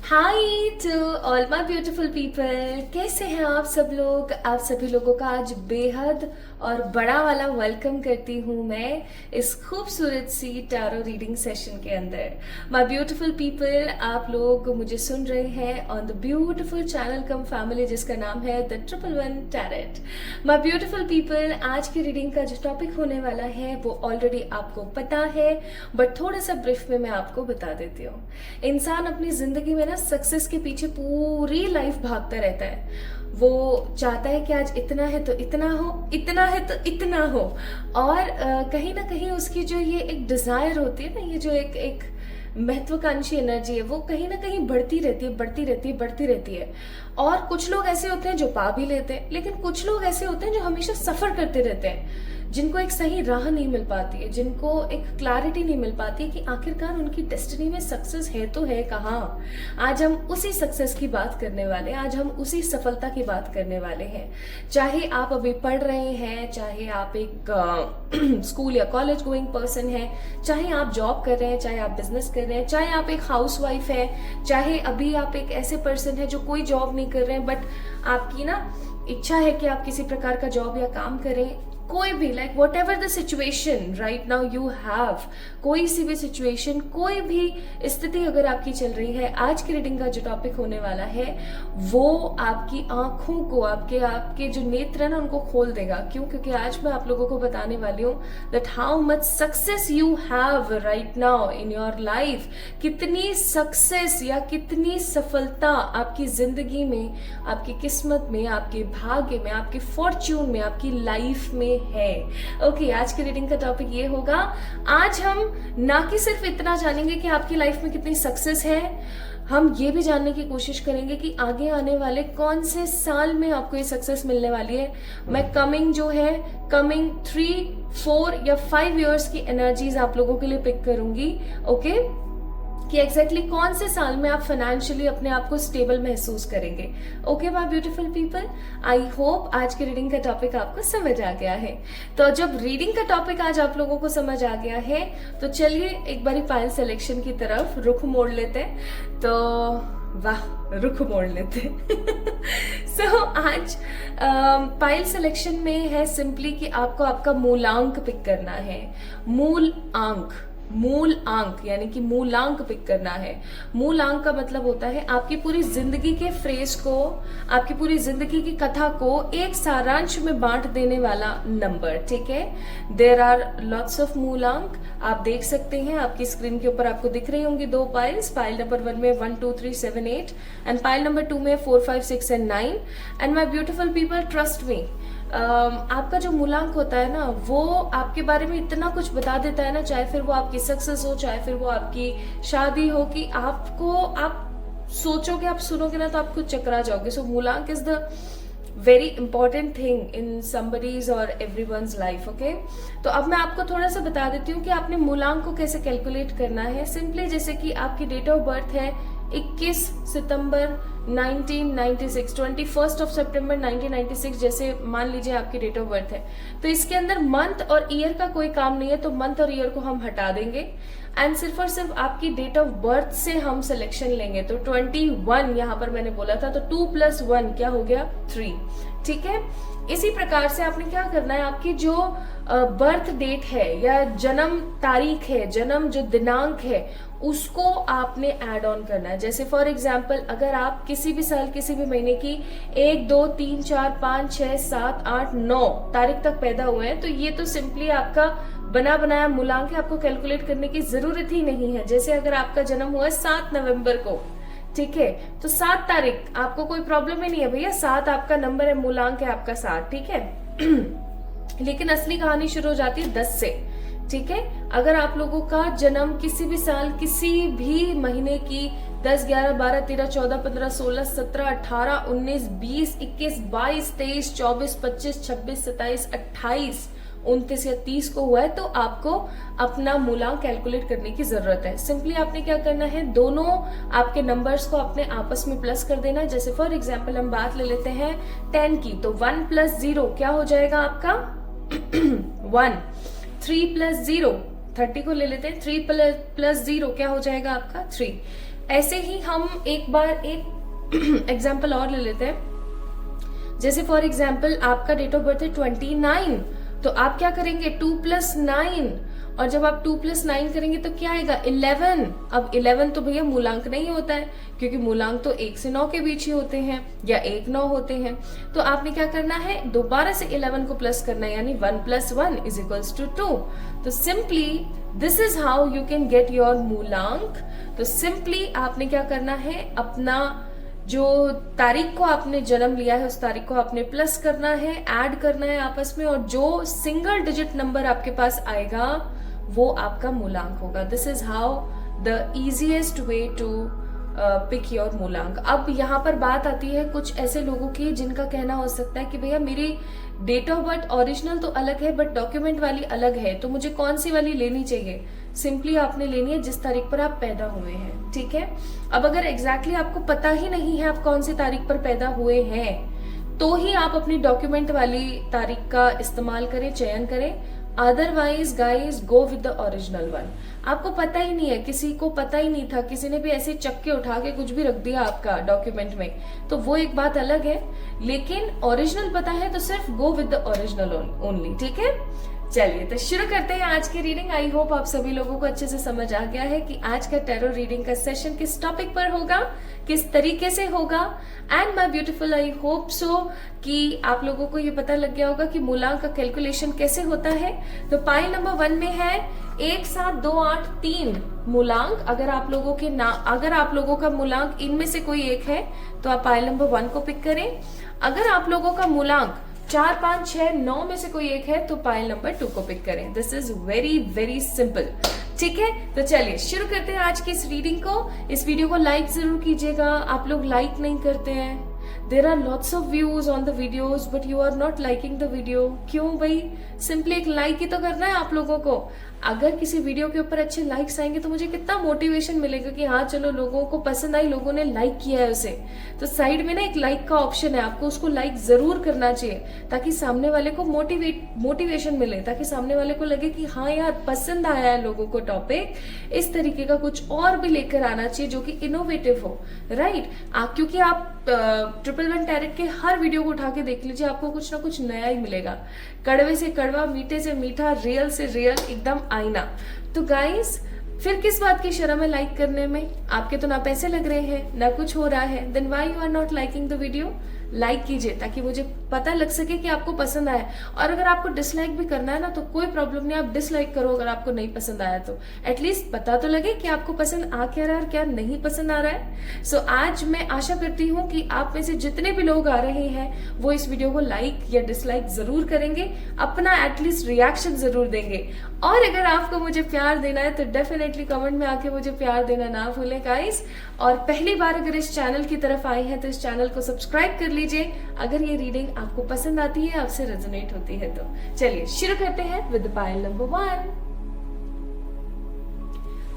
Hi to all my beautiful people. कैसे हैं आप सब लोग? आप सभी लोगों का आज बेहद और बड़ा वाला वेलकम करती हूँ मैं इस खूबसूरत सी टैरो रीडिंग सेशन के अंदर। माय ब्यूटीफुल पीपल, आप लोग मुझे सुन रहे हैं on the beautiful channel come family जिसका नाम है the 111 tarot. My beautiful people, आज की रीडिंग का जो टॉपिक होने वाला है वो ऑलरेडी आपको पता है, बट थोड़ा सा ब्रीफ में मैं आपको बता देती हूँ। इंसान अपनी जिंदगी में ना सक्सेस के पीछे पूरी लाइफ भागता रहता है। वो चाहता है कि आज इतना है तो इतना हो, इतना है तो इतना हो, और कहीं ना कहीं उसकी जो ये एक डिजायर होती है ना, ये जो एक महत्वाकांक्षी एनर्जी है, वो कहीं ना कहीं बढ़ती रहती है, बढ़ती रहती है, बढ़ती रहती है। और कुछ लोग ऐसे होते हैं जो पा भी लेते हैं, लेकिन कुछ लोग ऐसे होते हैं जो हमेशा सफर करते रहते हैं, जिनको एक सही राह नहीं मिल पाती है, जिनको एक क्लैरिटी नहीं मिल पाती है कि आखिरकार उनकी डेस्टिनी में सक्सेस है तो है कहाँ। आज हम उसी सक्सेस की बात करने वाले हैं, आज हम उसी सफलता की बात करने वाले हैं। चाहे आप अभी पढ़ रहे हैं, चाहे आप एक स्कूल या कॉलेज गोइंग पर्सन है, चाहे आप जॉब कर रहे हैं, चाहे आप बिजनेस कर रहे हैं, चाहे आप एक हाउसवाइफ है, चाहे अभी आप एक ऐसे पर्सन है जो कोई जॉब नहीं कर रहे हैं, बट आपकी ना इच्छा है कि आप किसी प्रकार का जॉब या काम करें। कोई भी like what ever the situation right now you have, कोई सी भी सिचुएशन, कोई भी स्थिति अगर आपकी चल रही है, आज की रीडिंग का जो टॉपिक होने वाला है वो आपकी आंखों को, आपके जो नेत्र है ना उनको खोल देगा। क्यों? क्योंकि आज मैं आप लोगों को बताने वाली हूँ that how much success you have right now in your life. कितनी सक्सेस या कितनी सफलता आपकी जिंदगी में, आपकी किस्मत में, आपके भाग्य में, आपके फॉर्च्यून में, आपकी लाइफ में है। ओके, आज की रीडिंग का टॉपिक ये होगा। आज हम ना कि सिर्फ इतना जानेंगे कि आपकी लाइफ में कितनी सक्सेस है, हम ये भी जानने की कोशिश करेंगे कि आगे आने वाले कौन से साल में आपको ये सक्सेस मिलने वाली है। मैं कमिंग 3, 4 या 5 इयर्स की एनर्जीज आप लोगों के लिए पिक करूंगी। ओके, कि एग्जैक्टली कौन से साल में आप फाइनेंशियली अपने आप को स्टेबल महसूस करेंगे। Okay my beautiful people, I hope आज की रीडिंग का टॉपिक आपको समझ आ गया है। तो जब रीडिंग का टॉपिक आज आप लोगों को समझ आ गया है तो चलिए एक बारी पायल सिलेक्शन की तरफ रुख मोड़ लेते हैं। तो वाह, रुख मोड़ लेते सो आज पायल सिलेक्शन में है सिंपली कि आपको आपका मूलांक पिक करना है। मूल अंक यानी कि मूलांक पिक करना है। मूल अंक का मतलब होता है आपकी पूरी जिंदगी के फ्रेज को, आपकी पूरी जिंदगी की कथा को एक सारांश में बांट देने वाला नंबर। ठीक है, देयर आर लॉट्स ऑफ मूलांक, आप देख सकते हैं आपकी स्क्रीन के ऊपर आपको दिख रही होंगी 2 पाइल्स। पाइल नंबर 1 में 1 2 3 7 8 एंड पाइल नंबर 2 में 4 5 6 and 9। And my beautiful people, trust me, आपका जो मूलांक होता है ना वो आपके बारे में इतना कुछ बता देता है ना, चाहे फिर वो आपकी सक्सेस हो, चाहे फिर वो आपकी शादी हो, कि आप सोचोगे, आप सुनोगे ना तो आप खुद चकरा जाओगे। सो मूलांक is the very important thing in somebody's और एवरीवन्स लाइफ। ओके, तो अब मैं आपको थोड़ा सा बता देती हूँ कि आपने मूलांक को कैसे कैलकुलेट करना है। सिंपली जैसे कि आपकी डेट ऑफ बर्थ है 21 सितंबर 1996, 21 ऑफ सितंबर 1996 जैसे मान लीजिए आपकी डेट ऑफ बर्थ है, तो इसके अंदर मंथ और ईयर का कोई काम नहीं है, तो मंथ और ईयर को हम हटा देंगे एंड सिर्फ और सिर्फ आपकी डेट ऑफ बर्थ से हम सिलेक्शन लेंगे। तो 21 यहाँ पर मैंने बोला था, तो 2 + 1 क्या हो गया? 3। ठीक है, इसी प्रकार से आपने क्या करना है, आपकी जो बर्थ डेट है या जन्म तारीख है, जन्म जो दिनांक है, उसको आपने ऐड ऑन करना है। जैसे फॉर एग्जाम्पल अगर आप किसी भी साल किसी भी महीने की 1 2 3 4 5 6 7 8 9 तारीख तक पैदा हुए हैं, तो ये तो सिंपली आपका बना बनाया मूलांक है, आपको कैलकुलेट करने की जरूरत ही नहीं है। जैसे अगर आपका जन्म हुआ है 7 नवंबर को, ठीक है, तो 7 तारीख आपको कोई प्रॉब्लम ही नहीं है भैया, 7 आपका नंबर है, मूलांक है आपका 7। ठीक है लेकिन असली कहानी शुरू हो जाती है 10 से। ठीक है, अगर आप लोगों का जन्म किसी भी साल किसी भी महीने की 10, 11, 12, 13, 14, 15, 16, 17, 18, 19, 20, 21, 22, 23, 24, 25, 26, 27, 28, 29 या 30 को हुआ है, तो आपको अपना मूलांक कैलकुलेट करने की जरूरत है। सिंपली आपने क्या करना है, दोनों आपके नंबर्स को अपने आपस में प्लस कर देना है। जैसे फॉर एग्जाम्पल हम बात ले लेते हैं 10 की, तो 1 + 0 क्या हो जाएगा आपका 1। 3 + 0 30 को ले लेते हैं, 3 + 0 क्या हो जाएगा आपका 3। ऐसे ही हम एक बार एक एग्जाम्पल और ले लेते हैं। जैसे फॉर एग्जाम्पल आपका डेट ऑफ बर्थ है 29, तो आप क्या करेंगे 2+9, और जब आप 2+9 करेंगे तो क्या आएगा 11। अब 11 तो भैया मूलांक नहीं होता है, क्योंकि मूलांक तो 1 से 9 के बीच ही होते हैं या 1 9 होते हैं। तो आपने क्या करना है, दोबारा से 11 को प्लस करना है, यानी 1+1 = 2। तो simply this is how you can get your मूलांक। तो सिंपली आपने क्या करना है, अपना जो तारीख को आपने जन्म लिया है उस तारीख को आपने प्लस करना है, ऐड करना है आपस में, और जो सिंगल डिजिट नंबर आपके पास आएगा वो आपका मूलांक होगा। This is how the easiest way to pick your मूलांक। अब यहाँ पर बात आती है कुछ ऐसे लोगों की जिनका कहना हो सकता है कि भैया मेरी डेट ऑफ बर्थ ओरिजिनल तो अलग है बट डॉक्यूमेंट वाली अलग है, तो मुझे कौन सी वाली लेनी चाहिए। सिंपली आपने लेनी है जिस तारीख पर आप पैदा हुए हैं, ठीक है। अब अगर एग्जैक्टली आपको पता ही नहीं है आप कौन सी तारीख पर पैदा हुए हैं, तो ही आप अपनी डॉक्यूमेंट वाली तारीख का इस्तेमाल करें, चयन करें। Otherwise guys go with the original one. आपको पता ही नहीं है, किसी को पता ही नहीं था, किसी ने भी ऐसे चक्के उठा के कुछ भी रख दिया आपका डॉक्यूमेंट में, तो वो एक बात अलग है। लेकिन ओरिजिनल पता है तो सिर्फ go with the original only, ठीक है। चलिए तो शुरू करते हैं आज की रीडिंग। आई होप आप सभी लोगों को अच्छे से समझ आ गया है कि आज का टैरो रीडिंग का सेशन किस टॉपिक पर होगा, किस तरीके से होगा। And my beautiful, I hope so कि आप लोगों को ये पता लग गया होगा कि मूलांक का कैलकुलेशन कैसे होता है। तो पाइल नंबर 1 में है 1 7 2 8 3 मूलांक। अगर आप लोगों का मूलांक इनमें से कोई एक है तो आप पाइल नंबर 1 को पिक करें। अगर आप लोगों का मूलांक 4 5 6 9 में से कोई एक है तो पाइल नंबर 2 को पिक करें। This is very very simple, ठीक है। तो चलिए शुरू करते हैं आज की इस रीडिंग को। इस वीडियो को लाइक जरूर कीजिएगा, आप लोग लाइक नहीं करते हैं। There are lots of views on the videos but you are not liking the video. क्यों भाई, सिंपली एक लाइक ही तो करना है आप लोगों को। अगर किसी वीडियो के ऊपर अच्छे लाइक्स आएंगे तो मुझे कितना मोटिवेशन मिलेगा कि हाँ चलो लोगों को पसंद आई, लोगों ने लाइक किया है उसे। तो साइड में ना एक लाइक का ऑप्शन है, आपको उसको लाइक जरूर करना चाहिए ताकि सामने वाले को मोटिवेशन मिले, ताकि सामने वाले को लगे कि हाँ यार पसंद आया है लोगों को टॉपिक। इस तरीके का कुछ और भी लेकर आना चाहिए जो कि इनोवेटिव हो, राइट। क्योंकि आप 111 टैरेट के हर वीडियो को उठा के देख लीजिए, आपको कुछ ना कुछ नया ही मिलेगा। कड़वे से कड़वा, मीठे से मीठा, रियल से रियल, एकदम आईना। तो गाइस फिर किस बात की शर्म है लाइक करने में। आपके तो ना पैसे लग रहे हैं ना कुछ हो रहा है, then why you are not liking the video. Like कीजिए ताकि मुझे पता लग सके कि आपको पसंद आया। और अगर आपको डिसलाइक भी करना है ना तो कोई प्रॉब्लम नहीं, आप डिसलाइक करो अगर आपको नहीं पसंद आया तो। एटलीस्ट पता तो लगे कि आपको पसंद आ क्या रहा है और क्या नहीं पसंद आ रहा है। सो आज मैं आशा करती हूँ कि आप में से जितने भी लोग आ रहे हैं वो इस वीडियो को लाइक या डिसलाइक जरूर करेंगे, अपना एटलीस्ट रिएक्शन जरूर देंगे। और अगर आपको मुझे प्यार देना है तो डेफिनेटली कमेंट में आके मुझे प्यार देना ना भूलें गाइस। और पहली बार अगर इस चैनल की तरफ आए हैं तो इस चैनल को सब्सक्राइब कर लीजिए अगर ये रीडिंग आपको पसंद आती है, आपसे रेजोनेट होती है तो। चलिए शुरू करते हैं with pile number 1।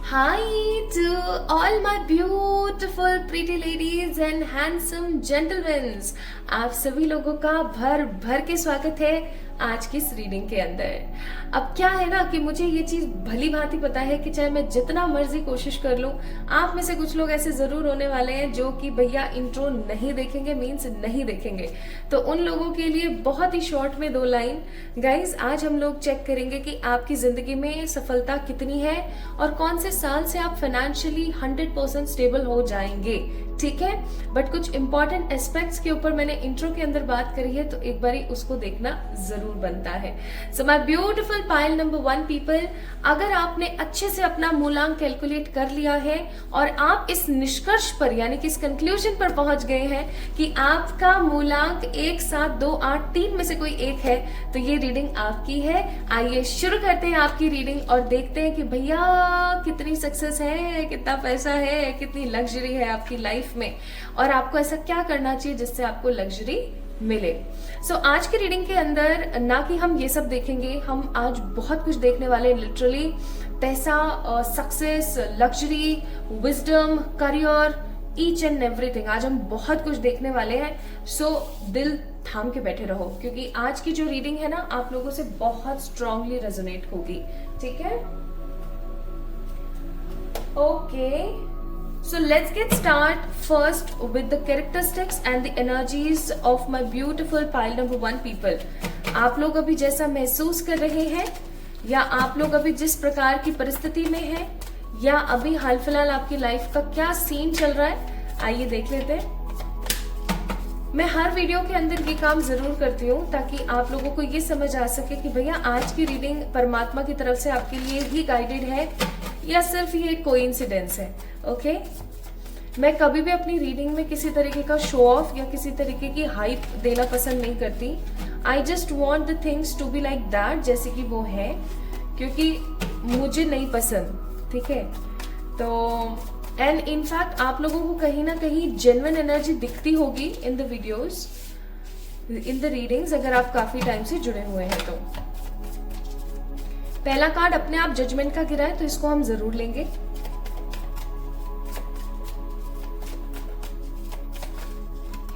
Hi to all my beautiful pretty ladies and handsome gentlemen। आप सभी लोगों का भर भर के स्वागत है आज की इस रीडिंग के अंदर। अब क्या है ना कि मुझे ये चीज भली भांति पता है कि चाहे मैं जितना मर्जी कोशिश कर लूं, आप में से कुछ लोग ऐसे जरूर होने वाले हैं जो कि भैया इंट्रो नहीं देखेंगे, मीन्स नहीं देखेंगे। तो उन लोगों के लिए बहुत ही शॉर्ट में 2 लाइन गाइज, आज हम लोग चेक करेंगे कि आपकी जिंदगी में सफलता कितनी है और कौन से साल से आप फाइनेंशियली 100% स्टेबल हो जाएंगे, ठीक है। बट कुछ इंपॉर्टेंट एस्पेक्ट्स के ऊपर मैंने इंट्रो के अंदर बात करी है तो एक बारी उसको देखना जरूर बनता है। So my beautiful pile number 1 people, अगर आपने अच्छे से अपना मूलांक कैलकुलेट कर लिया है और आप इस निष्कर्ष पर यानी कि इस कंक्लूजन पर पहुंच गए हैं कि आपका मूलांक 1 7 2 8 3 में से कोई एक है, तो ये रीडिंग आपकी है। आइए शुरू करते हैं आपकी रीडिंग और देखते हैं कि भैया कितनी सक्सेस है, कितना पैसा है, कितनी लग्जरी है आपकी लाइफ में और आपको ऐसा क्या करना चाहिए जिससे आपको लग्जरी मिले। सो आज की रीडिंग के अंदर ना कि हम ये सब देखेंगे, हम आज बहुत कुछ देखने वाले हैं। लिटरली पैसा, success, luxury, wisdom, career, each and everything, आज हम बहुत कुछ देखने वाले हैं। सो दिल थाम के बैठे रहो क्योंकि आज की जो रीडिंग है ना आप लोगों से बहुत स्ट्रांगली रेजोनेट होगी, ठीक है। Okay So let's get start first with the characteristics and the energies of my beautiful pile number 1 people. आप लोग अभी जैसा महसूस कर रहे हैं, या आप लोग अभी जिस प्रकार की परिस्थिति में हैं, या अभी हाल फिलहाल आपकी लाइफ का क्या सीन चल रहा है, आइए देख लेते हैं। मैं हर वीडियो के अंदर ये काम जरूर करती हूँ ताकि आप लोगों को ये समझ आ सके कि भैया आज की रीडिंग परमात्मा की तरफ से आपके लिए ही गाइडेड है या सिर्फ ये कोइंसिडेंस है। ओके, मैं कभी भी अपनी रीडिंग में किसी तरीके का शो ऑफ या किसी तरीके की हाइप देना पसंद नहीं करती। I just want the things to be like that, जैसे कि वो है, क्योंकि मुझे नहीं पसंद। ठीक है, तो एंड इनफैक्ट आप लोगों को कहीं ना कहीं जेन्युइन एनर्जी दिखती होगी in the videos, in the readings, अगर आप काफी टाइम से जुड़े हुए हैं तो। पहला कार्ड अपने आप जजमेंट का गिरा है, तो इसको हम जरूर लेंगे।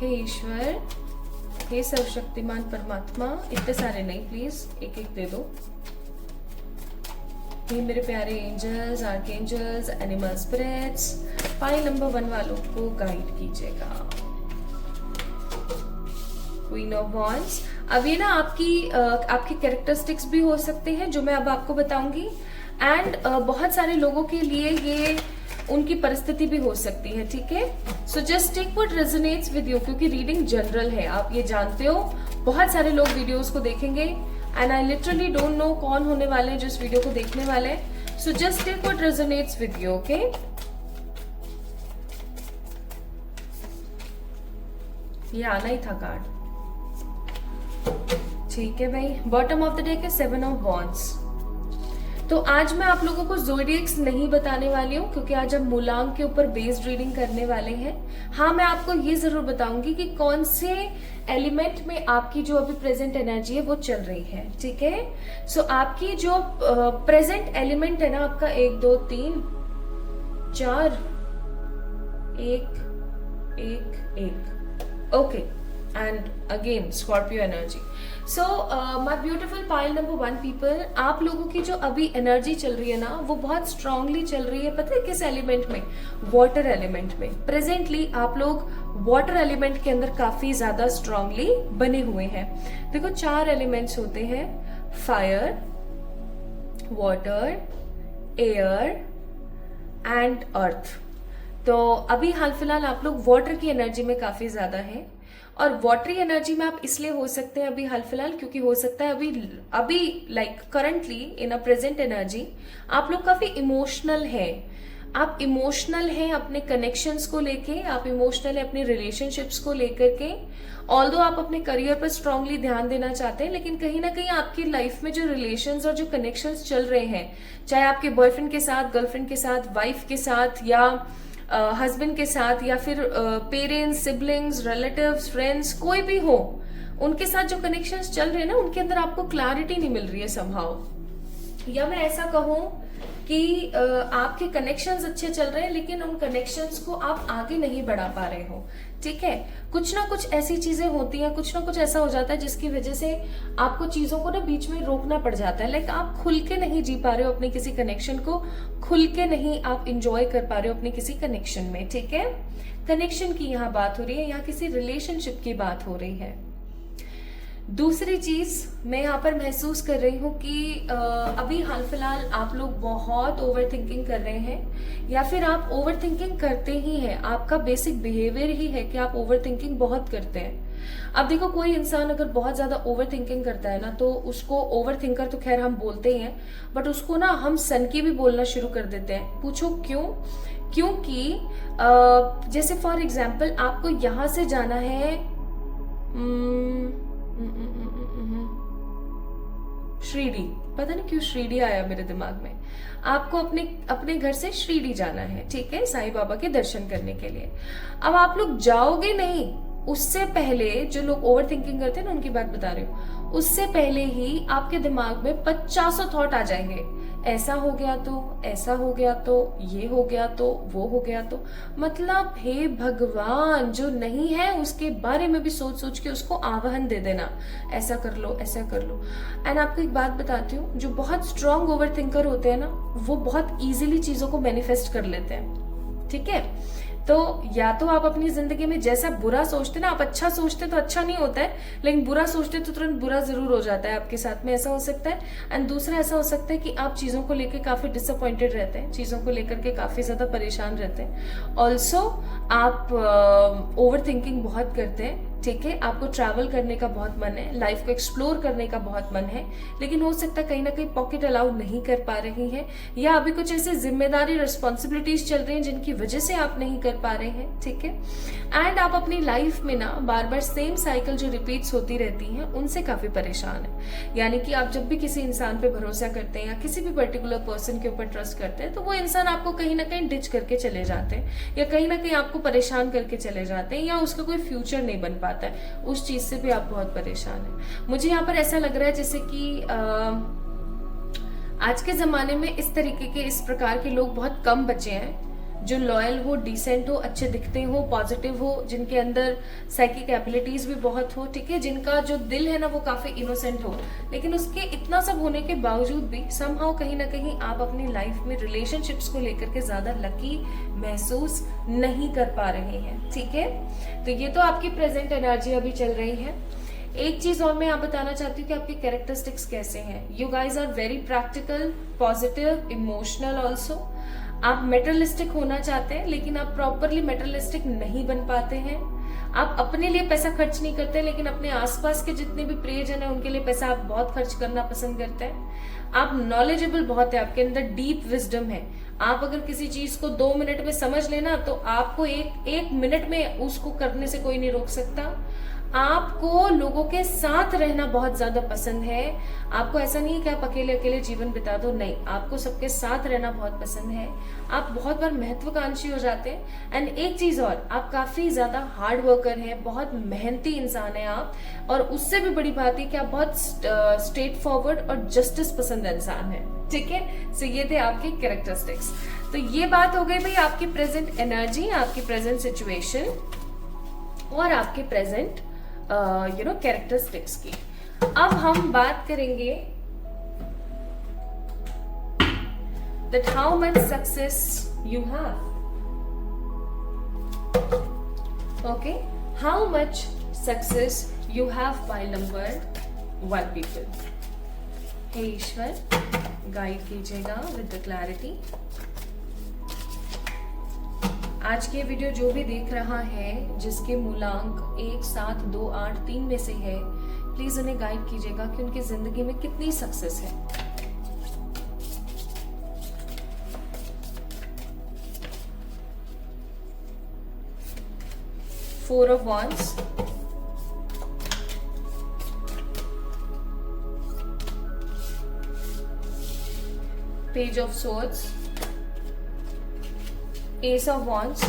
हे ईश्वर, हे सर्वशक्तिमान परमात्मा, इतने सारे नहीं, प्लीज एक एक दे दो। हे मेरे प्यारे angels, archangels, animal spirits, pile number 1 वालों को गाइड कीजिएगा। क्वीन ऑफ वॉन्ड्स, अब ये ना आपकी कैरेक्टरिस्टिक्स भी हो सकते हैं जो मैं अब आपको बताऊंगी, एंड बहुत सारे लोगों के लिए ये उनकी परिस्थिति भी हो सकती है। ठीक है, so just take what resonates with you, क्योंकि रीडिंग जनरल है, आप ये जानते हो। बहुत सारे लोग वीडियोस को देखेंगे and I literally don't know कौन होने वाले हैं जो इस वीडियो को देखने वाले हैं। So just take what resonates with you. Okay, ये आना ही था कार्ड। ठीक है भाई, बॉटम ऑफ द डेक है 7 ऑफ वॉन्ड्स। तो आज मैं आप लोगों को ज़ोडिएक्स नहीं बताने वाली हूँ, क्योंकि आज हम मूलांक के ऊपर बेस्ड रीडिंग करने वाले हैं। हाँ, मैं आपको ये जरूर बताऊंगी कि कौन से एलिमेंट में आपकी जो अभी प्रेजेंट एनर्जी है वो चल रही है। ठीक है, सो आपकी जो प्रेजेंट एलिमेंट है ना, आपका 1 2 3 4 1 1 1। Okay, and again Scorpio energy. So my beautiful pile number 1 people, आप लोगों की जो अभी एनर्जी चल रही है ना, वो बहुत स्ट्रांगली चल रही है। पता है किस एलिमेंट में? वाटर एलिमेंट में। प्रेजेंटली आप लोग वाटर एलिमेंट के अंदर काफी ज्यादा स्ट्रांगली बने हुए हैं। देखो 4 एलिमेंट्स होते हैं, fire, water, air and earth. तो अभी हाल फिलहाल आप लोग वाटर की एनर्जी में काफी ज्यादा हैं, और वाटरी एनर्जी में आप इसलिए हो सकते हैं अभी हाल फिलहाल, क्योंकि हो सकता है अभी like currently in a present energy आप लोग काफी इमोशनल हैं। आप इमोशनल हैं अपने कनेक्शंस को लेके, आप इमोशनल हैं अपने रिलेशनशिप्स को लेकर के। ऑल्दो आप अपने करियर पर स्ट्रांगली ध्यान देना चाहते हैं, लेकिन कहीं ना कहीं आपकी लाइफ में जो रिलेशंस और जो कनेक्शंस चल रहे हैं, चाहे आपके बॉयफ्रेंड के साथ, गर्लफ्रेंड के साथ, वाइफ के साथ, या हस्बैंड के साथ, या फिर पेरेंट्स, सिबलिंग्स, रिलेटिव्स, फ्रेंड्स, कोई भी हो, उनके साथ जो कनेक्शंस चल रहे हैं ना, उनके अंदर आपको क्लैरिटी नहीं मिल रही है समहाउ। या मैं ऐसा कहूं कि आपके कनेक्शंस अच्छे चल रहे हैं, लेकिन उन कनेक्शंस को आप आगे नहीं बढ़ा पा रहे हो। ठीक है, कुछ ना कुछ ऐसी चीजें होती हैं, कुछ ना कुछ ऐसा हो जाता है जिसकी वजह से आपको चीजों को ना बीच में रोकना पड़ जाता है। लाइक आप खुल के नहीं जी पा रहे हो अपने किसी कनेक्शन को, खुल के नहीं आप इंजॉय कर पा रहे हो अपने किसी कनेक्शन में। ठीक है, कनेक्शन की यहाँ बात हो रही है, यहाँ किसी रिलेशनशिप की बात हो रही है। दूसरी चीज मैं यहाँ पर महसूस कर रही हूँ कि अभी हाल फिलहाल आप लोग बहुत ओवर थिंकिंग कर रहे हैं, या फिर आप ओवर थिंकिंग करते ही हैं। आपका बेसिक बिहेवियर ही है कि आप ओवर थिंकिंग बहुत करते हैं। अब देखो, कोई इंसान अगर बहुत ज्यादा ओवर थिंकिंग करता है ना, तो उसको ओवर थिंकर तो खैर हम बोलते ही हैं, बट उसको ना हम सन की भी बोलना शुरू कर देते हैं। पूछो क्यों? क्योंकि जैसे फॉर एग्जाम्पल आपको यहां से जाना है श्रीडी, पता नहीं क्यों श्रीडी आया मेरे दिमाग में। आपको अपने घर से श्रीडी जाना है, ठीक है, साईं बाबा के दर्शन करने के लिए। अब आप लोग जाओगे नहीं, उससे पहले जो लोग ओवर थिंकिंग करते हैं ना, उनकी बात बता रही हूँ, उससे पहले ही आपके दिमाग में 50 थॉट आ जाएंगे। ऐसा हो गया तो, ऐसा हो गया तो, ये हो गया तो, वो हो गया तो। मतलब हे भगवान, जो नहीं है उसके बारे में भी सोच सोच के उसको आवाहन दे देना, ऐसा कर लो, ऐसा कर लो। एंड आपको एक बात बताती हूँ, जो बहुत स्ट्रांग ओवर थिंकर होते हैं ना, वो बहुत इजीली चीजों को मैनिफेस्ट कर लेते हैं। ठीक है। तो या तो आप अपनी जिंदगी में जैसा बुरा सोचते ना, आप अच्छा सोचते तो अच्छा नहीं होता है, लेकिन बुरा सोचते तो तुरंत बुरा जरूर हो जाता है आपके साथ में, ऐसा हो सकता है। एंड दूसरा ऐसा हो सकता है कि आप चीजों को लेकर काफी डिसअपॉइंटेड रहते हैं, चीजों को लेकर के काफी ज्यादा परेशान रहते हैं। ऑल्सो आप ओवर थिंकिंग बहुत करते हैं, ठीक है। आपको ट्रैवल करने का बहुत मन है, लाइफ को एक्सप्लोर करने का बहुत मन है, लेकिन हो सकता है कहीं ना कहीं पॉकेट अलाउ नहीं कर पा रही है, या अभी कुछ ऐसे जिम्मेदारी रिस्पॉन्सिबिलिटीज चल रही हैं जिनकी वजह से आप नहीं कर पा रहे हैं, ठीक है। एंड आप अपनी लाइफ में ना बार बार सेम साइकिल जो रिपीट्स होती रहती हैं उनसे काफी परेशान है। यानी कि आप जब भी किसी इंसान पे भरोसा करते हैं या किसी भी पर्टिकुलर पर्सन के ऊपर ट्रस्ट करते हैं, तो वो इंसान आपको कहीं ना कहीं डिच करके चले जाते हैं, या कहीं ना कहीं आपको परेशान करके चले जाते हैं, या उसका कोई फ्यूचर नहीं बन पाता है, उस चीज से भी आप बहुत परेशान हैं। मुझे यहाँ पर ऐसा लग रहा है जैसे कि आज के जमाने में इस तरीके के, इस प्रकार के लोग बहुत कम बचे हैं जो लॉयल हो, डिसेंट हो, अच्छे दिखते हो, पॉजिटिव हो, जिनके अंदर साइकिक एबिलिटीज भी बहुत हो, ठीक है, जिनका जो दिल है ना वो काफी इनोसेंट हो। लेकिन उसके इतना सब होने के बावजूद भी समहाउ कहीं ना कहीं आप अपनी लाइफ में रिलेशनशिप्स को लेकर के ज्यादा लकी महसूस नहीं कर पा रहे हैं, ठीक है। तो ये तो आपकी प्रेजेंट एनर्जी अभी चल रही है। एक चीज और मैं आप बताना चाहती हूँ कि आपके कैरेक्टरिस्टिक्स कैसे हैं। You guys are very practical, positive, emotional also. आप मेटरलिस्टिक होना चाहते हैं, लेकिन आप प्रॉपरली मेटरलिस्टिक नहीं बन पाते हैं। आप अपने लिए पैसा खर्च नहीं करते, लेकिन अपने आसपास के जितने भी प्रियजन है उनके लिए पैसा आप बहुत खर्च करना पसंद करते हैं। आप नॉलेजेबल बहुत है, आपके अंदर डीप विजडम है। आप अगर किसी चीज को 2 मिनट में समझ लेना तो आपको एक मिनट में उसको करने से कोई नहीं रोक सकता। आपको लोगों के साथ रहना बहुत ज्यादा पसंद है। आपको ऐसा नहीं है कि आप अकेले अकेले जीवन बिता दो, नहीं, आपको सबके साथ रहना बहुत पसंद है। आप बहुत बार महत्वाकांक्षी हो जाते हैं। एंड एक चीज और, आप काफी ज्यादा हार्ड वर्कर हैं, बहुत मेहनती इंसान है आप, और उससे भी बड़ी बात है कि आप बहुत स्ट्रेट फॉरवर्ड और जस्टिस पसंद इंसान है, ठीक है। सो ये थे आपके कैरेक्टरिस्टिक्स। तो ये बात हो गई भाई आपकी प्रेजेंट एनर्जी, आपकी प्रेजेंट सिचुएशन और आपके प्रेजेंट कैरेक्टरिस्टिक्स की। अब हम बात करेंगे that how much success you have. Okay, how much success you have pile number 1 people. हे ईश्वर गाइड कीजिएगा विद द क्लैरिटी। आज के वीडियो जो भी देख रहा है जिसके मूलांक 1, 7, 2, 8, 3 में से है, प्लीज उन्हें गाइड कीजिएगा कि उनकी जिंदगी में कितनी सक्सेस है। Four of Wands, Page of Swords, Ace of Wands,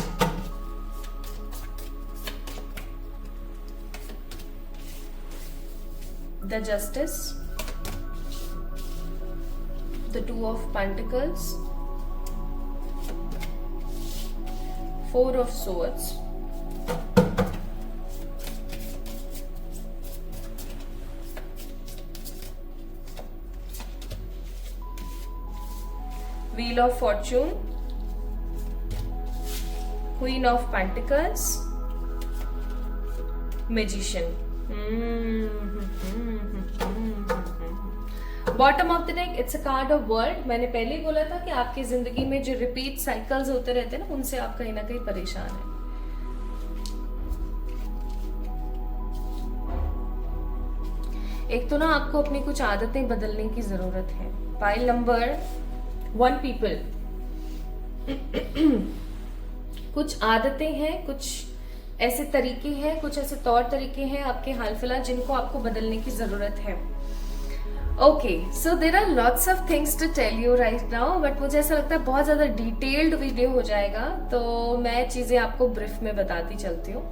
the Justice, the Two of Pentacles, Four of Swords, Wheel of Fortune, Queen of Pentacles, Magician. Bottom of the deck, it's a card of world. मैंने पहले ही बोला था कि आपकी जिंदगी में जो repeat cycles होते रहते हैं ना, उनसे आप कहीं ना कहीं परेशान हैं। एक तो ना आपको अपनी कुछ आदतें बदलने की जरूरत है। पाइल नंबर 1 पीपल, कुछ आदतें हैं, कुछ ऐसे तरीके हैं, कुछ ऐसे तौर तरीके हैं आपके हाल फिलहाल जिनको आपको बदलने की जरूरत है। Okay, so there are lots of things to tell you right now, but मुझे ऐसा लगता है बहुत ज्यादा डिटेल्ड वीडियो हो जाएगा, तो मैं चीजें आपको ब्रीफ में बताती चलती हूँ।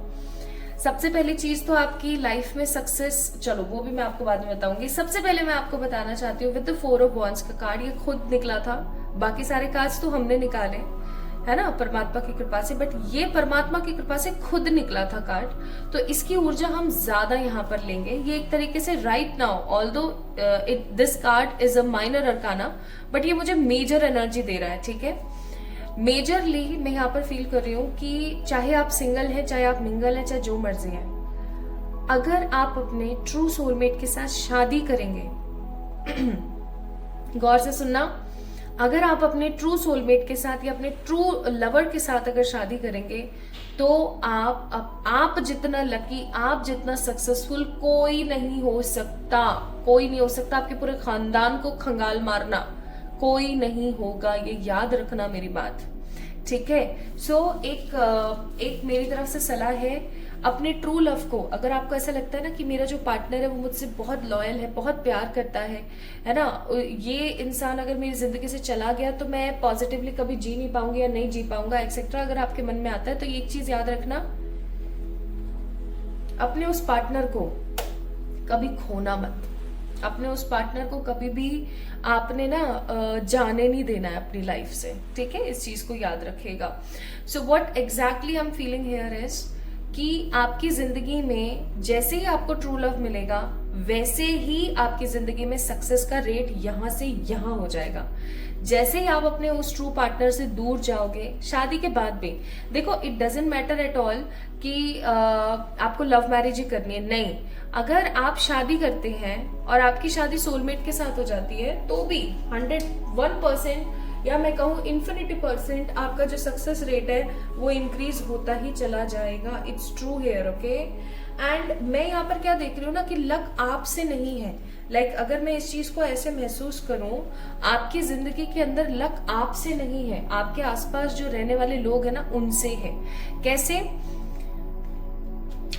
सबसे पहली चीज तो आपकी लाइफ में सक्सेस, चलो वो भी मैं आपको बाद में बताऊंगी। सबसे पहले मैं आपको बताना चाहती हूँ विद द 4 ऑफ वॉन्ड्स का कार्ड, ये खुद निकला था, बाकी सारे कार्ड्स तो हमने निकाले है ना परमात्मा की कृपा से, बट ये परमात्मा की कृपा से खुद निकला था कार्ड, तो इसकी ऊर्जा हम ज्यादा यहाँ पर लेंगे। ये एक तरीके से right now, although this card is a minor arcana, but ये मुझे मेजर एनर्जी दे रहा है, ठीक है। मेजरली मैं यहाँ पर फील कर रही हूँ कि चाहे आप सिंगल हैं, चाहे आप मिंगल हैं, चाहे जो मर्जी है, अगर आप अपने ट्रू सोलमेट के साथ शादी करेंगे, गौर से सुनना, अगर आप अपने ट्रू सोलमेट के साथ या अपने ट्रू लवर के साथ अगर शादी करेंगे, तो आप जितना लकी, आप जितना सक्सेसफुल कोई नहीं हो सकता, कोई नहीं हो सकता। आपके पूरे खानदान को खंगाल मारना कोई नहीं होगा, ये याद रखना मेरी बात, ठीक है। सो एक मेरी तरफ से सलाह है, अपने ट्रू लव को, अगर आपको ऐसा लगता है ना कि मेरा जो पार्टनर है वो मुझसे बहुत लॉयल है, बहुत प्यार करता है ना, ये इंसान अगर मेरी जिंदगी से चला गया तो मैं पॉजिटिवली कभी जी नहीं पाऊंगी या नहीं जी पाऊंगा एक्सेट्रा, अगर आपके मन में आता है, तो एक चीज याद रखना, अपने उस पार्टनर को कभी खोना मत। अपने उस पार्टनर को कभी भी आपने ना जाने नहीं देना है अपनी लाइफ से, ठीक है। इस चीज को याद रखिएगा। So what exactly I am feeling here is कि आपकी जिंदगी में जैसे ही आपको ट्रू लव मिलेगा, वैसे ही आपकी जिंदगी में सक्सेस का रेट यहां से यहां हो जाएगा। जैसे ही आप अपने उस ट्रू पार्टनर से दूर जाओगे, शादी के बाद भी देखो, it doesn't matter at all कि आपको लव मैरिज ही करनी है, नहीं। अगर आप शादी करते हैं और आपकी शादी सोलमेट के साथ हो जाती है, तो भी 101% या मैं कहूँ इन्फिनिटी% आपका जो सक्सेस रेट है वो इंक्रीज होता ही चला जाएगा। It's true here, okay. And मैं यहाँ पर क्या देख रही हूँ ना कि लक आपसे नहीं है। लाइक अगर मैं इस चीज को ऐसे महसूस करूं, आपकी जिंदगी के अंदर लक आपसे नहीं है, आपके आसपास जो रहने वाले लोग हैं ना उनसे है। कैसे?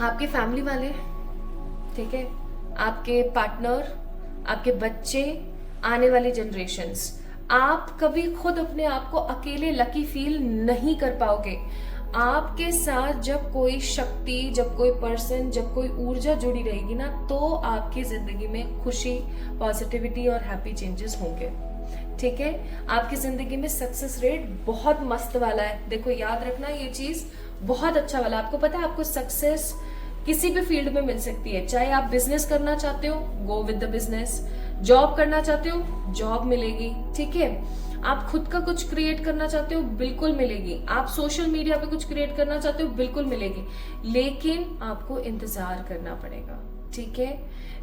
आपके फैमिली वाले, ठीक है, आपके पार्टनर, आपके बच्चे, आने वाली जनरेशंस। आप कभी खुद अपने आप को अकेले लकी फील नहीं कर पाओगे। आपके साथ जब कोई शक्ति, जब कोई पर्सन, जब कोई ऊर्जा जुड़ी रहेगी ना, तो आपकी जिंदगी में खुशी, पॉजिटिविटी और हैप्पी चेंजेस होंगे, ठीक है। आपकी जिंदगी में सक्सेस रेट बहुत मस्त वाला है। देखो याद रखना, ये चीज बहुत अच्छा वाला। आपको पता है आपको सक्सेस किसी भी फील्ड में मिल सकती है। चाहे आप बिजनेस करना चाहते हो, go with the business. Job करना चाहते हो, जॉब मिलेगी, ठीक है। आप खुद का कुछ क्रिएट करना चाहते हो, बिल्कुल मिलेगी। आप सोशल मीडिया पे कुछ क्रिएट करना चाहते हो, बिल्कुल मिलेगी, लेकिन आपको इंतजार करना पड़ेगा, ठीक है।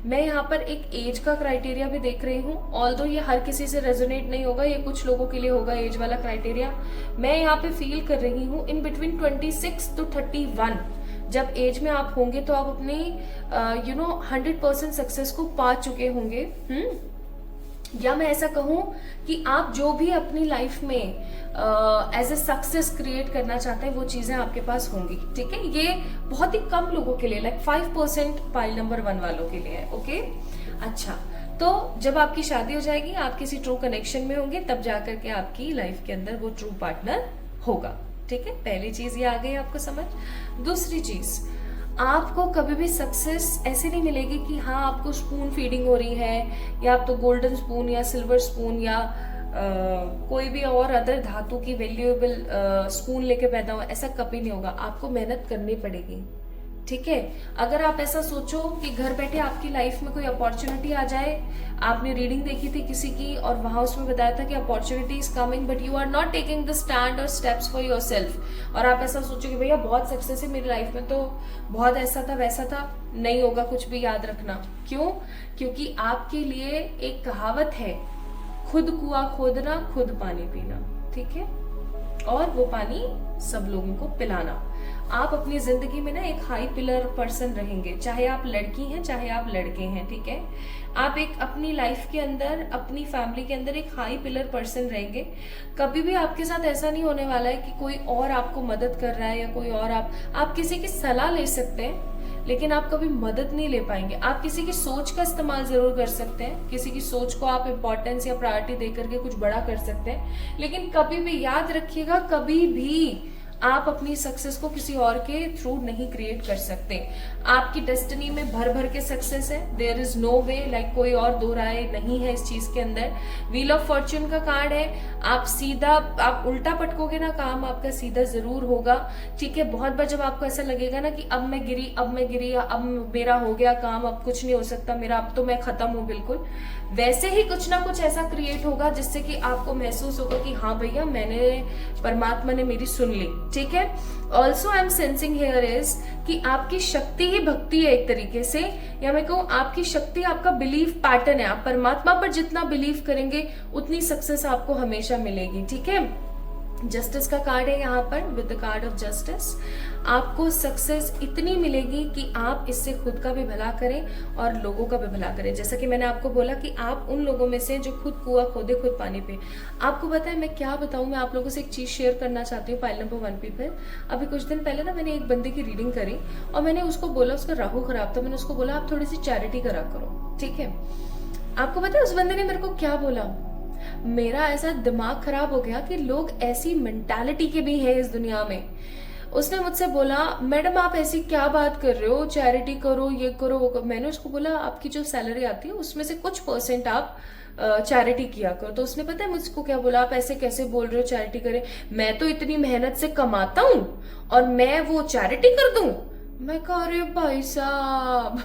मैं यहाँ पर एक एज का क्राइटेरिया भी देख रही हूँ, ऑल्दो ये हर किसी से रेजोनेट नहीं होगा, ये कुछ लोगों के लिए होगा एज वाला क्राइटेरिया। मैं यहाँ पे फील कर रही हूँ इन बिटवीन 26 to 31। जब एज में आप होंगे तो आप अपनी 100% सक्सेस को पा चुके होंगे। या मैं ऐसा कहूं कि आप जो भी अपनी लाइफ में एज ए सक्सेस क्रिएट करना चाहते हैं, वो चीजें आपके पास होंगी, ठीक है। ये बहुत ही कम लोगों के लिए, लाइक 5% पाइल नंबर 1 वालों के लिए है, ओके। अच्छा, तो जब आपकी शादी हो जाएगी, आप किसी ट्रू कनेक्शन में होंगे, तब जाकर के आपकी लाइफ के अंदर वो ट्रू पार्टनर होगा, ठीक है। पहली चीज ये आ गई आपको समझ। दूसरी चीज, आपको कभी भी सक्सेस ऐसे नहीं मिलेगी कि हाँ आपको स्पून फीडिंग हो रही है, या आप तो गोल्डन स्पून या सिल्वर स्पून या कोई भी और अदर धातु की वैल्यूएबल स्पून लेके पैदा हो, ऐसा कभी नहीं होगा। आपको मेहनत करनी पड़ेगी, ठीक है। अगर आप ऐसा सोचो कि घर बैठे आपकी लाइफ में कोई अपॉर्चुनिटी आ जाए, आपने रीडिंग देखी थी किसी की और वहां उसमें बताया था कि opportunity is coming but you are not taking the stand और स्टेप्स फॉर योरसेल्फ, और आप ऐसा सोचो कि भैया बहुत सक्सेस है मेरी लाइफ में, तो बहुत ऐसा था वैसा था, नहीं होगा कुछ भी, याद रखना। क्यों? क्योंकि आपके लिए एक कहावत है, खुद कुआं खोदना, खुद पानी पीना, ठीक है, और वो पानी सब लोगों को पिलाना। आप अपनी जिंदगी में ना एक हाई पिलर पर्सन रहेंगे, चाहे आप लड़की हैं चाहे आप लड़के हैं, ठीक है। आप एक अपनी लाइफ के अंदर, अपनी फैमिली के अंदर एक हाई पिलर पर्सन रहेंगे। कभी भी आपके साथ ऐसा नहीं होने वाला है कि कोई और आपको मदद कर रहा है या कोई और आप किसी की सलाह ले सकते हैं, लेकिन आप कभी मदद नहीं ले पाएंगे। आप किसी की सोच का इस्तेमाल जरूर कर सकते हैं, किसी की सोच को आप इंपॉर्टेंस या प्रायोरिटी देकर के कुछ बड़ा कर सकते हैं, लेकिन कभी भी याद रखिएगा, कभी भी आप अपनी सक्सेस को किसी और के थ्रू नहीं क्रिएट कर सकते। आपकी डेस्टिनी में भर भर के सक्सेस है, there is no way, like कोई और दो राय नहीं है इस चीज के अंदर। व्हील ऑफ फॉर्च्यून का कार्ड है, आप उल्टा पटकोगे ना, काम आपका सीधा जरूर होगा। ठीक है, बहुत बार जब आपको ऐसा लगेगा ना कि अब मैं गिरी, अब मेरा हो गया काम, अब कुछ नहीं हो सकता मेरा, अब तो मैं खत्म हूं बिल्कुल, वैसे ही कुछ ना कुछ ऐसा क्रिएट होगा जिससे कि आपको महसूस होगा कि हाँ भैया, परमात्मा ने मेरी सुन ली। ठीक है, also I am sensing here is कि आपकी शक्ति ही भक्ति है एक तरीके से, या मैं कहूँ आपकी शक्ति आपका बिलीफ पैटर्न है। आप परमात्मा पर जितना बिलीव करेंगे उतनी सक्सेस आपको हमेशा मिलेगी। ठीक है, जस्टिस का कार्ड है यहाँ पर, with the card of justice. आपको सक्सेस इतनी मिलेगी कि आप इससे खुद का भी भला करें और लोगों का भी भला करें। जैसा कि मैंने आपको बोला कि आप उन लोगों में से जो खुद कुआं खोदे खुद पानी पे। आपको पता है मैं क्या बताऊं, मैं आप लोगों से एक चीज शेयर करना चाहती हूँ। पाइल नंबर 1 पीपल, अभी कुछ दिन पहले ना मैंने एक बंदे की रीडिंग करी और मैंने उसको बोला, उसका राहु खराब था, मैंने उसको बोला आप थोड़ी सी चैरिटी करा करो। ठीक है, आपको पता है उस बंदे ने मेरे को क्या बोला? मेरा ऐसा दिमाग खराब हो गया कि लोग ऐसी मेंटालिटी के भी हैं इस दुनिया में। उसने मुझसे बोला, मैडम आप ऐसी क्या बात कर रहे हो, चैरिटी करो, ये करो वो करो। मैंने उसको बोला आपकी जो सैलरी आती है उसमें से कुछ परसेंट आप चैरिटी किया करो। तो उसने पता है मुझको क्या बोला, आप ऐसे कैसे बोल रहे हो चैरिटी करें, मैं तो इतनी मेहनत से कमाता हूं और मैं वो चैरिटी कर दूं। मैं कह रही हूँ भाई साहब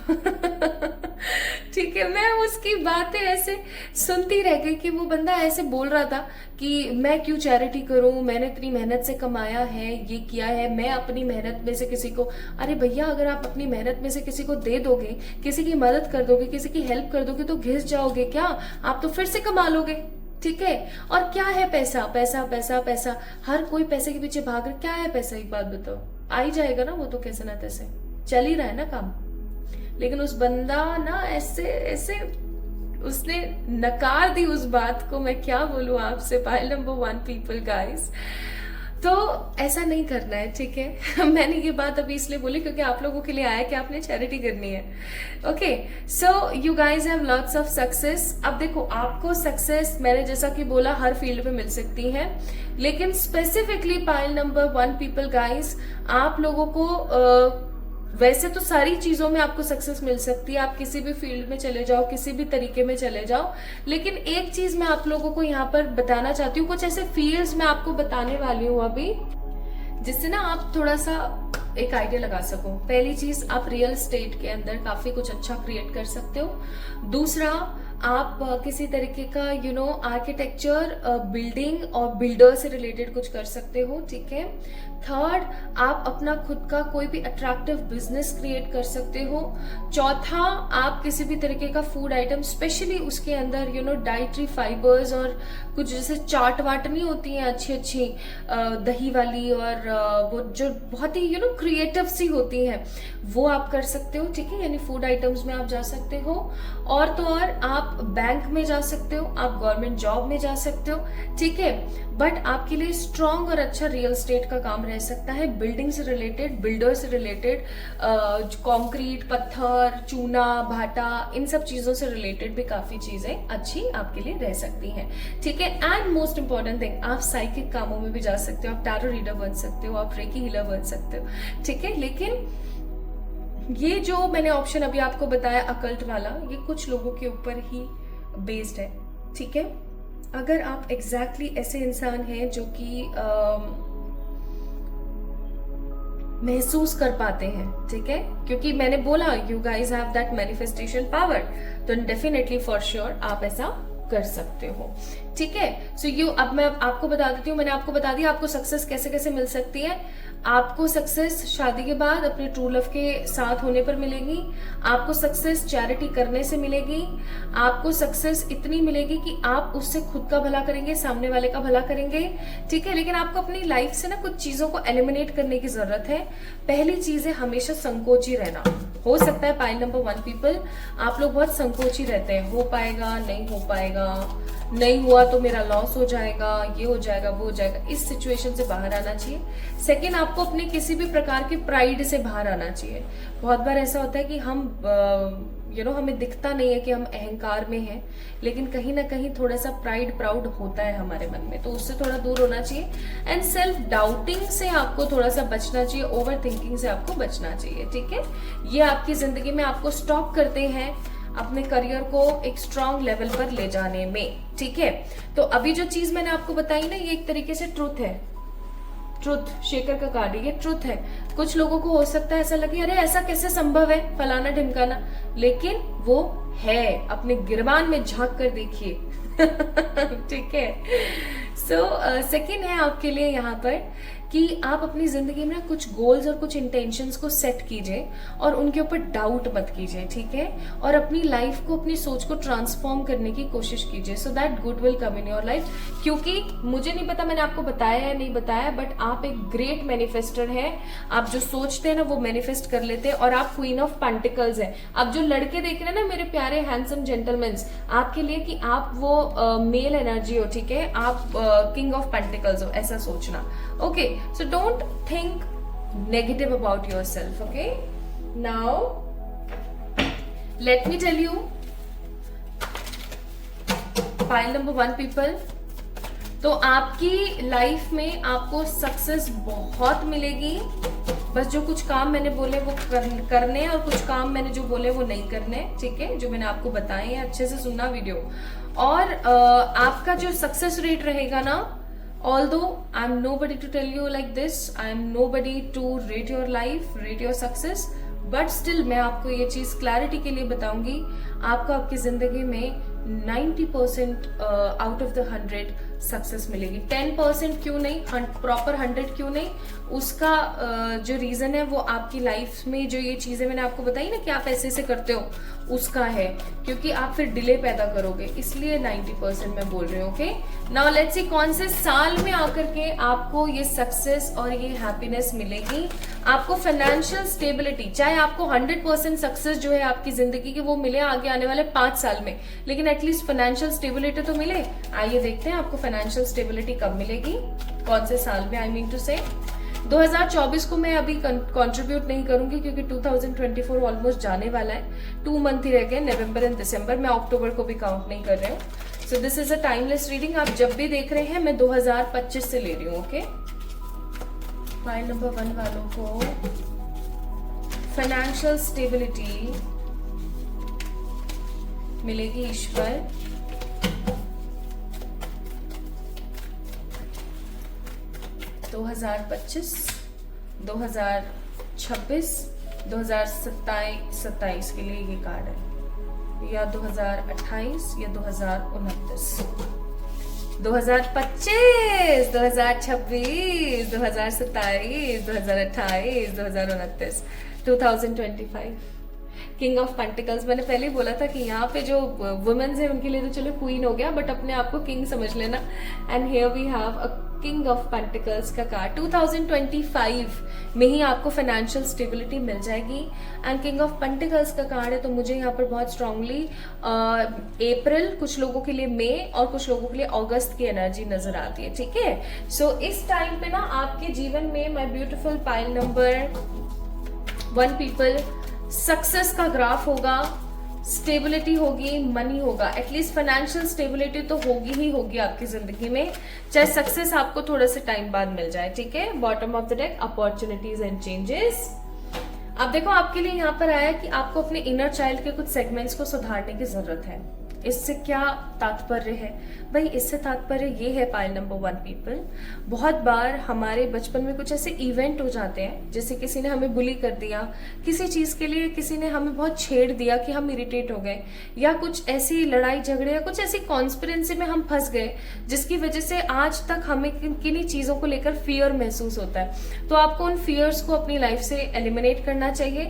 ठीक है, मैं उसकी बातें ऐसे सुनती रह गई कि वो बंदा ऐसे बोल रहा था कि मैं क्यों चैरिटी करूं, मैंने इतनी मेहनत से कमाया है, ये किया है, मैं अपनी मेहनत में से किसी को। अरे भैया, अगर आप अपनी मेहनत में से किसी को दे दोगे, किसी की मदद कर दोगे, किसी की हेल्प कर दोगे तो घिस जाओगे क्या? आप तो फिर से कमा लोगे। ठीक है, और क्या है पैसा, पैसा पैसा पैसा, हर कोई पैसे के पीछे भाग रहा। क्या है पैसा, एक बात बताओ, आ ही जाएगा ना वो तो, कैसे ना तैसे चल ही रहा है ना काम। लेकिन उस बंदा ना ऐसे ऐसे उसने नकार दी उस बात को। मैं क्या बोलूं आपसे, पाइल नंबर 1 पीपल गाइस, तो ऐसा नहीं करना है। ठीक है मैंने ये बात अभी इसलिए बोली क्योंकि आप लोगों के लिए आया कि आपने चैरिटी करनी है। Okay, so you guys have lots of success. अब देखो, आपको सक्सेस मैंने जैसा कि बोला हर फील्ड में मिल सकती है, लेकिन specifically pile number 1 people guys, आप लोगों को वैसे तो सारी चीजों में आपको सक्सेस मिल सकती है, आप किसी भी फील्ड में चले जाओ, किसी भी तरीके में चले जाओ। लेकिन एक चीज मैं आप लोगों को यहाँ पर बताना चाहती हूँ, कुछ ऐसे फील्ड्स मैं आपको बताने वाली हूँ अभी, जिससे ना आप थोड़ा सा एक आइडिया लगा सको। पहली चीज, आप रियल एस्टेट के अंदर काफी कुछ अच्छा क्रिएट कर सकते हो। दूसरा, आप किसी तरीके का आर्किटेक्चर, बिल्डिंग और बिल्डर से रिलेटेड कुछ कर सकते हो। ठीक है। थर्ड, आप अपना खुद का कोई भी अट्रैक्टिव बिजनेस क्रिएट कर सकते हो। चौथा, आप किसी भी तरीके का फूड आइटम, स्पेशली उसके अंदर डाइटरी फाइबर्स और कुछ जैसे चाट वाट नहीं होती हैं अच्छी अच्छी दही वाली, और वो जो बहुत ही क्रिएटिव सी होती हैं, वो आप कर सकते हो। ठीक है, यानी फूड आइटम्स में आप जा सकते हो। और तो और आप बैंक में जा सकते हो, आप गवर्नमेंट जॉब में जा सकते हो। ठीक है, बट आपके लिए स्ट्रॉन्ग और अच्छा रियल एस्टेट का काम रह सकता है, बिल्डिंग से रिलेटेड, बिल्डर से रिलेटेड, कंक्रीट, पत्थर, चूना, भाटा, इन सब चीजों से रिलेटेड भी काफी चीजें अच्छी आपके लिए रह सकती हैं। ठीक है, एंड मोस्ट इंपॉर्टेंट थिंग, आप साइकिक कामों में भी जा सकते हो, आप टैरो रीडर बन सकते हो, आप रेकी हीलर बन सकते हो। ठीक है, लेकिन ये जो मैंने ऑप्शन अभी आपको बताया अकल्ट वाला, ये कुछ लोगों के ऊपर ही बेस्ड है। ठीक है, अगर आप एग्जैक्टली ऐसे इंसान हैं जो कि महसूस कर पाते हैं, ठीक है, क्योंकि मैंने बोला you guys have that manifestation power, तो डेफिनेटली फॉर श्योर आप ऐसा कर सकते हो। ठीक है, सो अब मैं आपको बता देती हूँ, मैंने आपको बता दिया आपको सक्सेस कैसे कैसे मिल सकती है। आपको सक्सेस शादी के बाद अपने ट्रू लव के साथ होने पर मिलेगी, आपको सक्सेस चैरिटी करने से मिलेगी, आपको सक्सेस इतनी मिलेगी कि आप उससे खुद का भला करेंगे, सामने वाले का भला करेंगे। ठीक है, लेकिन आपको अपनी लाइफ से ना कुछ चीजों को एलिमिनेट करने की जरूरत है। पहली चीज है हमेशा संकोची रहना। हो सकता है पाइल नंबर 1 पीपल, आप लोग बहुत संकोची रहते हैं, हो पाएगा, नहीं हो पाएगा, नहीं हुआ तो मेरा लॉस हो जाएगा, ये हो जाएगा, वो हो जाएगा। इस सिचुएशन से बाहर आना चाहिए। सेकेंड, आपको अपने किसी भी प्रकार के प्राइड से बाहर आना चाहिए। बहुत बार ऐसा होता है कि हम हमें दिखता नहीं है कि हम अहंकार में हैं, लेकिन कहीं ना कहीं थोड़ा सा प्राउड होता है हमारे मन में, तो उससे थोड़ा दूर होना चाहिए। एंड सेल्फ डाउटिंग से आपको थोड़ा सा बचना चाहिए, ओवर थिंकिंग से आपको बचना चाहिए, ठीक है। ये आपकी जिंदगी में आपको स्टॉप करते हैं अपने करियर को एक स्ट्रांग लेवल पर ले जाने में, ठीक है। तो अभी जो चीज मैंने आपको बताई ना, ये एक तरीके से ट्रुथ है, ट्रुथ, शेखर का कार्ड, ये ट्रुथ है। कुछ लोगों को हो सकता है ऐसा लगे अरे ऐसा कैसे संभव है, फलाना ढिमकाना, लेकिन वो है, अपने गिरबान में झांक कर देखिए। ठीक है। सो सेकंड है आपके लिए यहाँ पर कि आप अपनी जिंदगी में कुछ गोल्स और कुछ इंटेंशंस को सेट कीजिए और उनके ऊपर डाउट मत कीजिए, ठीक है। और अपनी लाइफ को, अपनी सोच को ट्रांसफॉर्म करने की कोशिश कीजिए, so that good will come in your life. क्योंकि मुझे नहीं पता मैंने आपको बताया या नहीं बताया, बट आप एक ग्रेट मैनिफेस्टर हैं। आप जो सोचते हैं ना वो मैनिफेस्ट कर लेते हैं, और आप क्वीन ऑफ पेंटिकल्स हैं। अब जो लड़के देख रहे हैं ना मेरे प्यारे हैंडसम जेंटलमैन, आपके लिए कि आप वो मेल एनर्जी हो, ठीक है, आप किंग ऑफ पेंटिकल्स हो, ऐसा सोचना, okay. So don't think negative about yourself, okay? Now, let me tell you, pile number 1 people, तो आपकी लाइफ में आपको सक्सेस बहुत मिलेगी। बस जो कुछ काम मैंने बोले वो करने, और कुछ काम मैंने जो बोले वो नहीं करने, ठीक है, जो मैंने आपको बताए हैं, अच्छे से सुनना वीडियो। और आपका जो सक्सेस रेट रहेगा ना, although I'm nobody to tell you like this, I'm nobody to rate your life, rate your success, but still मैं आपको ये चीज क्लैरिटी के लिए बताऊंगी, आपको आपकी जिंदगी में 90% आउट ऑफ द 100 सक्सेस मिलेगी। 10% क्यों नहीं, प्रॉपर 100 क्यों नहीं, उसका जो रीजन है वो आपकी लाइफ में जो ये चीजें मैंने आपको बताई ना कि आप ऐसे ऐसे करते हो, उसका है, क्योंकि आप फिर डिले पैदा करोगे, इसलिए 90% मैं बोल रही हूँ, ओके। नाउ लेट्स सी कौन से साल में आकर के आपको ये सक्सेस और ये हैप्पीनेस मिलेगी। आपको फाइनेंशियल स्टेबिलिटी, चाहे आपको 100% सक्सेस जो है आपकी जिंदगी की वो मिले आगे आने वाले 5 साल में, लेकिन एटलीस्ट फाइनेंशियल स्टेबिलिटी तो मिले। आइए देखते हैं आपको फाइनेंशियल स्टेबिलिटी कब मिलेगी, कौन से साल में, आई मीन टू से 2024 को मैं अभी कंट्रीब्यूट नहीं करूंगी, क्योंकि 2024 ऑलमोस्ट जाने वाला है, 2 मंथ ही रह गए, नवंबर एंड दिसंबर। मैं अक्टूबर को भी काउंट नहीं कर रही हूँ। So this is a timeless reading. आप जब भी देख रहे हैं मैं 2025 से ले रही हूँ, ओके। फाइल नंबर 1 वालों को फाइनेंशियल स्टेबिलिटी मिलेगी ईश्वर, 2025, 2026, 2027 के लिए ये कार्ड है, या 2028 या 2029, 2025, 2026, 2027, 2028, 2029, 2025। किंग ऑफ पेंटिकल्स, मैंने पहले ही बोला था कि यहाँ पे जो वुमेन्स है उनके लिए तो चलो क्वीन हो गया, बट अपने आप को किंग समझ लेना। And here we have a king of pentacles का कार्ड। 2025 में ही आपको फाइनेंशियल स्टेबिलिटी मिल जाएगी। एंड किंग ऑफ पेंटिकल्स का कार्ड है, तो मुझे यहाँ पर बहुत स्ट्रांगली अप्रैल, कुछ लोगों के लिए मई और कुछ लोगों के लिए अगस्त की एनर्जी नजर आती है, ठीक है। सो इस टाइम पे ना आपके जीवन में my beautiful pile number 1 people, success का ग्राफ होगा, स्टेबिलिटी होगी, मनी होगा, एटलीस्ट फाइनेंशियल स्टेबिलिटी तो होगी ही होगी आपकी जिंदगी में, चाहे सक्सेस आपको थोड़ा से टाइम बाद मिल जाए, ठीक है। Bottom of the deck, opportunities and changes. अब देखो आपके लिए यहाँ पर आया कि आपको अपने इनर चाइल्ड के कुछ सेगमेंट्स को सुधारने की जरूरत है। इससे क्या तात्पर्य है भाई, इससे तात्पर्य ये है पाइल नंबर 1 पीपल, बहुत बार हमारे बचपन में कुछ ऐसे इवेंट हो जाते हैं, जैसे किसी ने हमें बुली कर दिया, किसी चीज के लिए किसी ने हमें बहुत छेड़ दिया कि हम इरिटेट हो गए, या कुछ ऐसी लड़ाई झगड़े या कुछ ऐसी कॉन्स्पिरेंसी में हम फंस गए जिसकी वजह से आज तक हमें किन्हीं चीजों को लेकर फियर महसूस होता है। तो आपको उन फियर्स को अपनी लाइफ से एलिमिनेट करना चाहिए।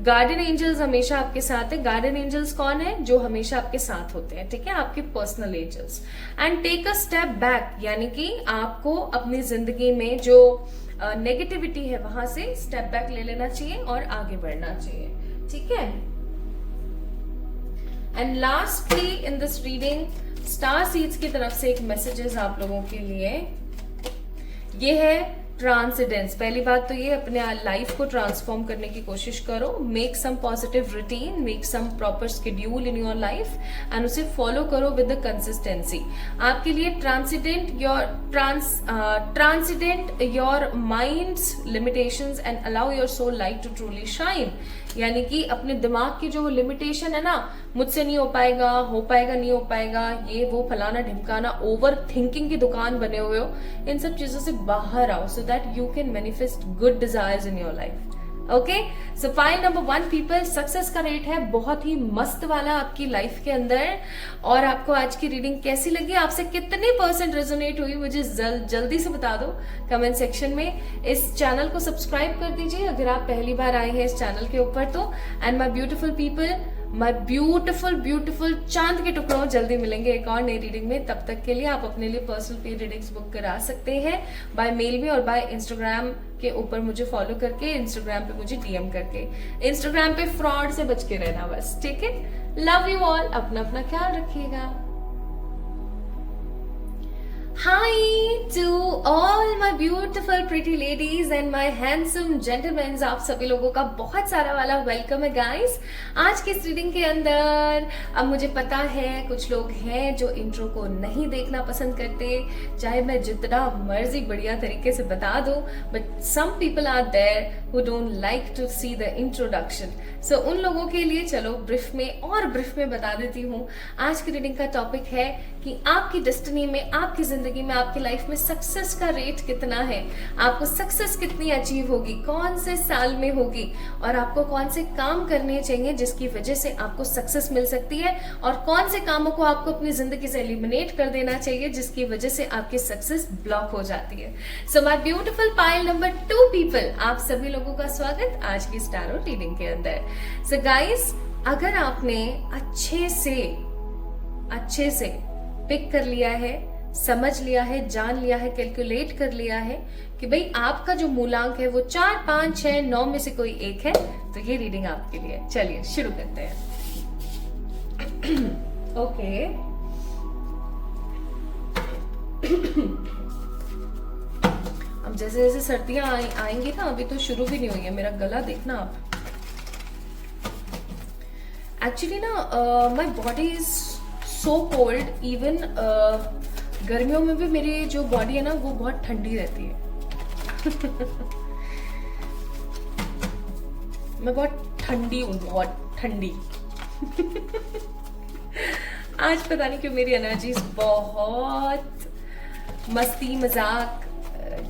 गार्डियन एंजल्स हमेशा आपके साथ है। गार्डियन एंजल्स कौन है? जो हमेशा आपके साथ होते हैं, ठीक है, आपके personal angels. And take a step back, यानी कि आपको अपनी जिंदगी में जो नेगेटिविटी है वहां से स्टेप बैक ले लेना चाहिए और आगे बढ़ना चाहिए, ठीक है। And lastly in this reading, star seeds की तरफ से एक मैसेजेस आप लोगों के लिए ये है ट्रांसिडेंस, पहली बात तो ये अपने लाइफ को ट्रांसफॉर्म करने की कोशिश करो, make some positive routine, make some proper schedule in your life and उसे फॉलो करो विद द कंसिस्टेंसी। आपके लिए transcend your minds limitations and allow your soul light to truly shine, यानी कि अपने दिमाग की जो लिमिटेशन है ना, मुझसे नहीं हो पाएगा नहीं हो पाएगा, ये वो फलाना ढिमकाना, ओवर थिंकिंग की दुकान बने हुए हो, इन सब चीजों से बाहर आओ so that you can manifest good desires in your life. Okay, so file number 1 people, success का रेट है बहुत ही मस्त वाला आपकी लाइफ के अंदर। और आपको आज की रीडिंग कैसी लगी, आपसे कितने % रेजोनेट हुई, मुझे जल्दी से बता दो कमेंट सेक्शन में। इस चैनल को सब्सक्राइब कर दीजिए अगर आप पहली बार आए हैं इस चैनल के ऊपर तो। And my beautiful people, my beautiful चांद के टुकड़ों, जल्दी मिलेंगे एक और नई रीडिंग में। तब तक के लिए आप अपने लिए पर्सनल पे रीडिंग्स बुक करा सकते हैं बाय मेल में और बाय इंस्टाग्राम के ऊपर मुझे फॉलो करके, इंस्टाग्राम पे मुझे डीएम करके। इंस्टाग्राम पे फ्रॉड से बच के रहना बस, ठीक है। लव यू ऑल, अपना ख्याल रखिएगा। Hi to all my beautiful pretty ladies and my handsome gentlemen, आप सभी लोगों का बहुत सारा वाला वेलकम है गाइस आज की इस रीडिंग के अंदर। अब मुझे पता है कुछ लोग हैं जो इंट्रो को नहीं देखना पसंद करते, चाहे मैं जितना मर्जी बढ़िया तरीके से बता दूं, but some people are there who don't like to see the introduction. So उन लोगों के लिए चलो ब्रीफ में बता देती हूँ। आज की रीडिंग का टॉपिक है कि आपकी डेस्टिनी में, आपकी जिंदगी में, आपकी लाइफ में सक्सेस का रेट कितना है, आपको सक्सेस कितनी अचीव होगी, कौन से साल में होगी, और आपको कौन से काम करने चाहिए जिसकी वजह से आपको सक्सेस मिल सकती है, और कौन से कामों को आपको अपनी जिंदगी से एलिमिनेट कर देना चाहिए जिसकी वजह से आपकी सक्सेस ब्लॉक हो जाती है। So my beautiful pile number 2 people, आप सभी लोगों का स्वागत आज की टैरो रीडिंग के अंदर। सो गाइस, अगर आपने अच्छे से पिक कर लिया है, समझ लिया है, जान लिया है, कैलकुलेट कर लिया है कि भाई आपका जो मूलांक है वो 4, 5, 6, 9 में से कोई एक है, तो ये रीडिंग आपके लिए। चलिए शुरू करते हैं। ओके, अब जैसे जैसे सर्दियां आएंगी ना, अभी तो शुरू भी नहीं हुई है, मेरा गला देखना आप। एक्चुअली ना my body is so cold, even गर्मियों में भी मेरी जो बॉडी है ना वो बहुत ठंडी रहती है। मैं बहुत ठंडी हूँ, बहुत ठंडी। आज पता नहीं क्यों मेरी एनर्जी बहुत मस्ती मजाक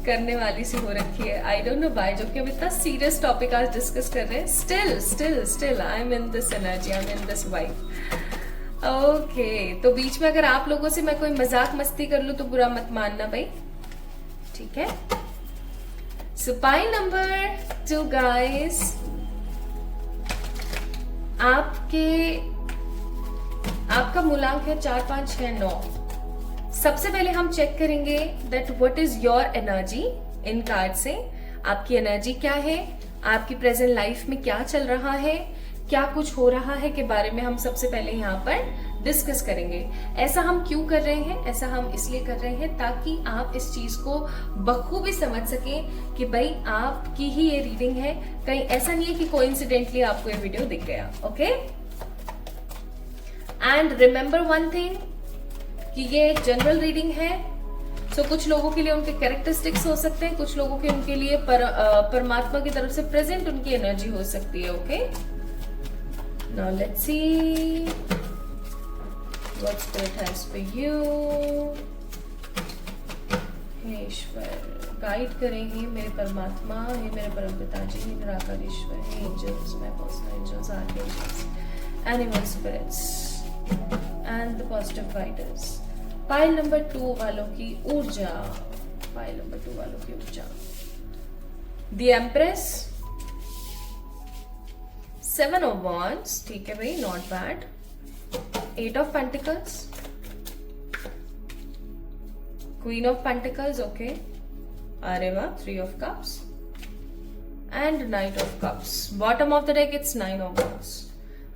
करने वाली सी हो रखी है। आई डोंट नो व्हाई, जबकि हम इतना सीरियस टॉपिक आज डिस्कस कर रहे हैं। Still I am in this energy, I am in this vibe. Okay, तो बीच में अगर आप लोगों से मैं कोई मजाक मस्ती कर लूं तो बुरा मत मानना भाई, ठीक है। सो पाइल नंबर 2 गाइस, आपका मूलांक है 4, 5, 6, 9। सबसे पहले हम चेक करेंगे that what is your energy in card से। आपकी एनर्जी क्या है, आपकी प्रेजेंट लाइफ में क्या चल रहा है, क्या कुछ हो रहा है के बारे में हम सबसे पहले यहाँ पर डिस्कस करेंगे। ऐसा हम क्यों कर रहे हैं, ऐसा हम इसलिए कर रहे हैं ताकि आप इस चीज को बखूबी समझ सकें कि भाई आपकी ही ये रीडिंग है, कहीं ऐसा नहीं है कि कोइंसिडेंटली आपको ये वीडियो दिख गया। Okay, and remember one thing कि ये एक जनरल रीडिंग है। सो कुछ लोगों के लिए उनके कैरेक्टरिस्टिक्स हो सकते हैं, कुछ लोगों के उनके लिए परमात्मा की तरफ से प्रेजेंट उनकी एनर्जी हो सकती है। Okay, now let's see what spirit has for you. हे ईश्वर, गाइड करेंगे मेरे परमात्मा, हे मेरे परम पिताजी, हे निराकार ईश्वर, हे angels, my personal angels, archangels, animal spirits and the positive guiders. Pile number 2 वालों की ऊर्जा, पाइल नंबर 2 वालों की ऊर्जा। द एम्प्रेस, 7 ऑफ वॉन्ड्स, ठीक है भाई, not bad. 8 of pentacles, queen of pentacles, okay, अरे वाह, 3 of cups and 9 of cups. Bottom of the deck it's 9 of wands.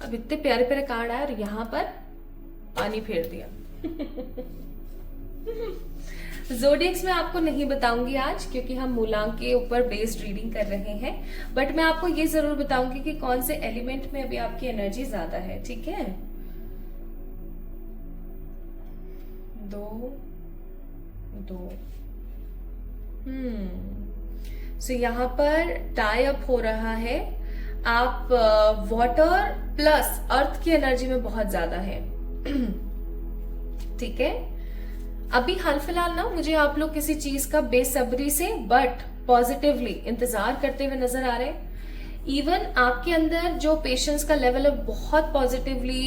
अब इतने प्यारे प्यारे कार्ड आए और यहां पर पानी फेर दिया। जोडियक्स में आपको नहीं बताऊंगी आज, क्योंकि हम मूलांक के ऊपर बेस्ड रीडिंग कर रहे हैं, बट मैं आपको ये जरूर बताऊंगी कि कौन से एलिमेंट में अभी आपकी एनर्जी ज्यादा है, ठीक है। 2 2 सो यहाँ पर टाई अप हो रहा है। आप वाटर प्लस अर्थ की एनर्जी में बहुत ज्यादा है, ठीक है। अभी हाल फिलहाल ना मुझे आप लोग किसी चीज का बेसब्री से बट पॉजिटिवली इंतजार करते हुए नजर आ रहे हैं। इवन आपके अंदर जो पेशेंस का लेवल है बहुत पॉजिटिवली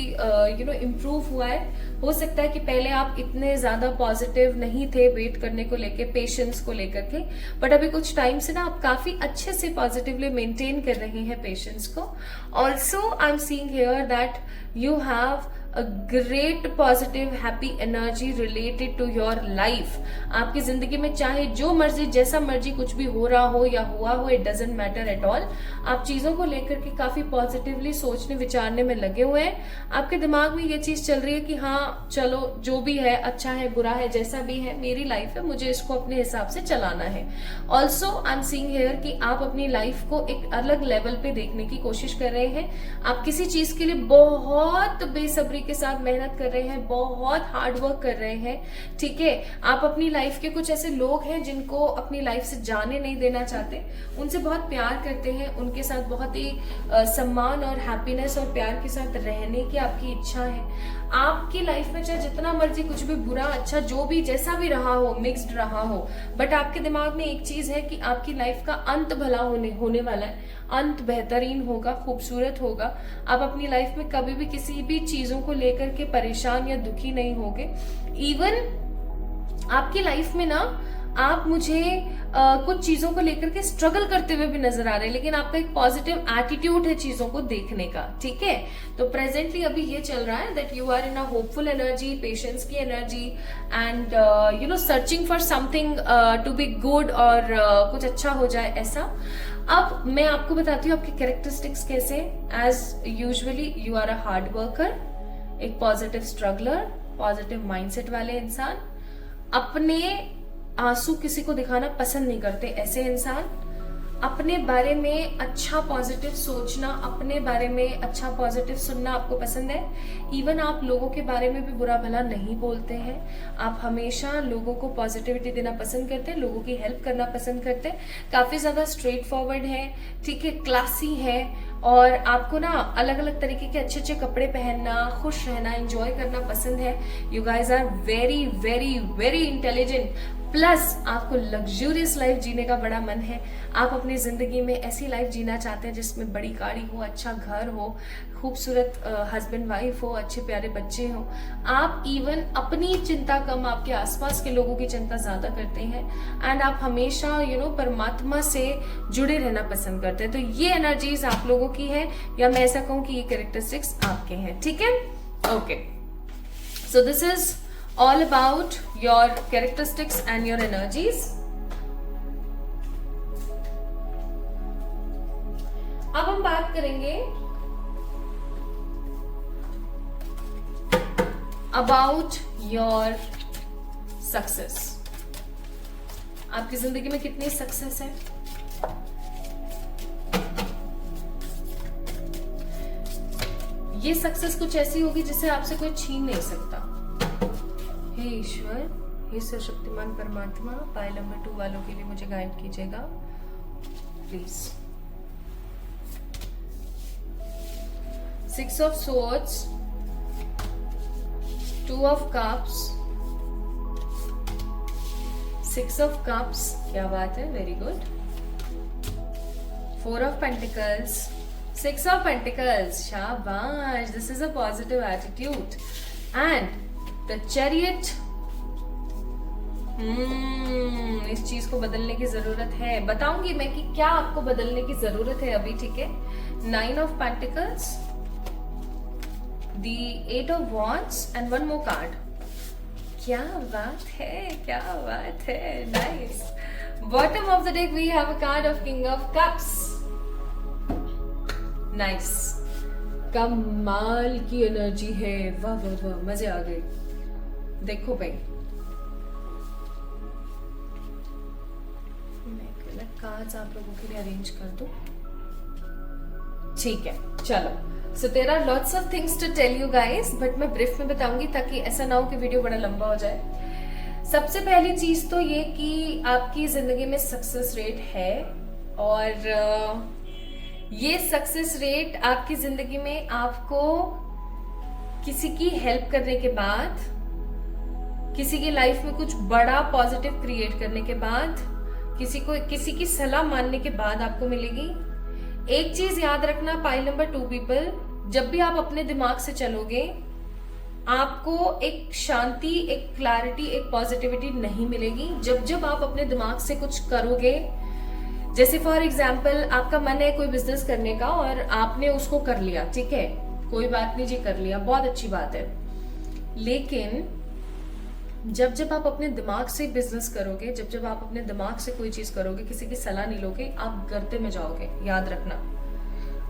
इम्प्रूव हुआ है। हो सकता है कि पहले आप इतने ज्यादा पॉजिटिव नहीं थे वेट करने को लेके, पेशेंस को लेकर के, बट अभी कुछ टाइम से ना आप काफी अच्छे से पॉजिटिवली मेंटेन कर रहे हैं पेशेंस को। Also I am seeing here that you have a great positive happy energy related to your life। आपकी जिंदगी में चाहे जो मर्जी जैसा मर्जी कुछ भी हो रहा हो या हुआ हो, it doesn't matter at all. आप चीजों को लेकर के काफी पॉजिटिवली सोचने विचारने में लगे हुए हैं। आपके दिमाग में ये चीज चल रही है कि हाँ चलो जो भी है, अच्छा है बुरा है, जैसा भी है मेरी लाइफ है, मुझे इसको अपने हिसाब से चलाना है। Also I am seeing here कि आप अपनी लाइफ को एक अलग लेवल पे देखने की कोशिश कर रहे हैं। आप किसी चीज के लिए बहुत बेसब्री के साथ मेहनत कर रहे हैं, बहुत हार्ड वर्क कर रहे हैं, ठीक है। आप अपनी लाइफ के कुछ ऐसे लोग हैं जिनको अपनी लाइफ से जाने नहीं देना चाहते, उनसे बहुत प्यार करते हैं, उनके साथ बहुत ही सम्मान और हैप्पीनेस और प्यार के साथ रहने की आपकी इच्छा है। आपकी लाइफ में चाहे जितना मर्जी कुछ भी बुरा अच्छा जो भी जैसा भी रहा हो, मिक्स्ड रहा हो, बट आपके दिमाग में एक चीज है कि आपकी लाइफ का अंत भला होने वाला है, अंत बेहतरीन होगा, खूबसूरत होगा। आप अपनी लाइफ में कभी भी किसी भी चीजों को लेकर के परेशान या दुखी नहीं होगे। इवन आपकी लाइफ में ना आप मुझे कुछ चीजों को लेकर के स्ट्रगल करते हुए भी नजर आ रहे हैं, लेकिन आपका एक पॉजिटिव एटीट्यूड है चीजों को देखने का, ठीक है। तो प्रेजेंटली अभी ये चल रहा है that you are in a hopeful energy, patience की energy, and searching for something to be good, और कुछ अच्छा हो जाए ऐसा। अब मैं आपको बताती हूँ आपके कैरेक्टरिस्टिक्स कैसे। As usually you are a hard worker, एक पॉजिटिव स्ट्रगलर, पॉजिटिव माइंडसेट वाले इंसान, अपने आंसू किसी को दिखाना पसंद नहीं करते ऐसे इंसान, अपने बारे में अच्छा पॉजिटिव सोचना, अपने बारे में अच्छा पॉजिटिव सुनना आपको पसंद है। इवन आप लोगों के बारे में भी बुरा भला नहीं बोलते हैं, आप हमेशा लोगों को पॉजिटिविटी देना पसंद करते हैं, लोगों की हेल्प करना पसंद करते हैं, काफी ज्यादा स्ट्रेट फॉरवर्ड है, ठीक है, क्लासी है, और आपको ना अलग अलग तरीके के अच्छे अच्छे कपड़े पहनना, खुश रहना, एंजॉय करना पसंद है। You guys are very very very intelligent, plus आपको लग्जूरियस लाइफ जीने का बड़ा मन है। आप अपनी जिंदगी में ऐसी लाइफ जीना चाहते हैं जिसमें बड़ी गाड़ी हो, अच्छा घर हो, खूबसूरत हस्बैंड वाइफ हो, अच्छे प्यारे बच्चे हो। आप इवन अपनी चिंता कम, आपके आसपास के लोगों की चिंता ज्यादा करते हैं, एंड आप हमेशा परमात्मा से जुड़े रहना पसंद करते हैं। तो ये एनर्जीज आप लोगों की है, या मैं ऐसा कहूं कि ये कैरेक्टरिस्टिक्स आपके हैं, ठीक है। Okay, so this is all about your characteristics and your energies। अब हम बात करेंगे about your success। आपकी जिंदगी में कितनी सक्सेस है? ये सक्सेस कुछ ऐसी होगी जिसे आपसे कोई छीन नहीं सकता। हे ईश्वर, हे सर्वशक्तिमान परमात्मा, पायल नंबर 2 वालों के लिए मुझे गाइड कीजिएगा please. 6 of Swords, 2 of Cups, 6 of Cups, क्या बात है, very good. 4 of Pentacles, 6 of Pentacles, शाबाश, this is a positive attitude, and the chariot. इस चीज को बदलने की जरूरत है, बताऊंगी मैं कि क्या आपको बदलने की जरूरत है अभी, ठीक है। 9 of Pentacles, the 8 of Wands, and one more card। क्या बात है, क्या बात है, nice. Bottom of the deck we have a card of King of Cups। Nice, कमाल की एनर्जी है, वाह वाह वाह, मजे आ गए। देखो भाई, कार्ड्स आप लोगों के लिए अरेंज कर दूं? ठीक है, चलो। So there are lots of things to tell you guys, but मैं ब्रीफ में बताऊंगी ताकि ऐसा ना हो कि वीडियो बड़ा लंबा हो जाए। सबसे पहली चीज तो ये कि आपकी जिंदगी में सक्सेस रेट है, और ये सक्सेस रेट आपकी जिंदगी में आपको किसी की हेल्प करने के बाद, किसी की लाइफ में कुछ बड़ा पॉजिटिव क्रिएट करने के बाद, किसी की सलाह मानने के बाद आपको मिलेगी। एक चीज याद रखना पाइल नंबर 2 पीपल, जब भी आप अपने दिमाग से चलोगे आपको एक शांति, एक क्लैरिटी, एक पॉजिटिविटी नहीं मिलेगी। जब जब आप अपने दिमाग से कुछ करोगे, जैसे फॉर एग्जाम्पल आपका मन है कोई बिजनेस करने का और आपने उसको कर लिया, ठीक है, कोई बात नहीं जी, कर लिया, बहुत अच्छी बात है। लेकिन जब जब आप अपने दिमाग से बिजनेस करोगे, जब जब आप अपने दिमाग से कोई चीज करोगे, किसी की सलाह नहीं लोगे, आप गर्ते में जाओगे। याद रखना,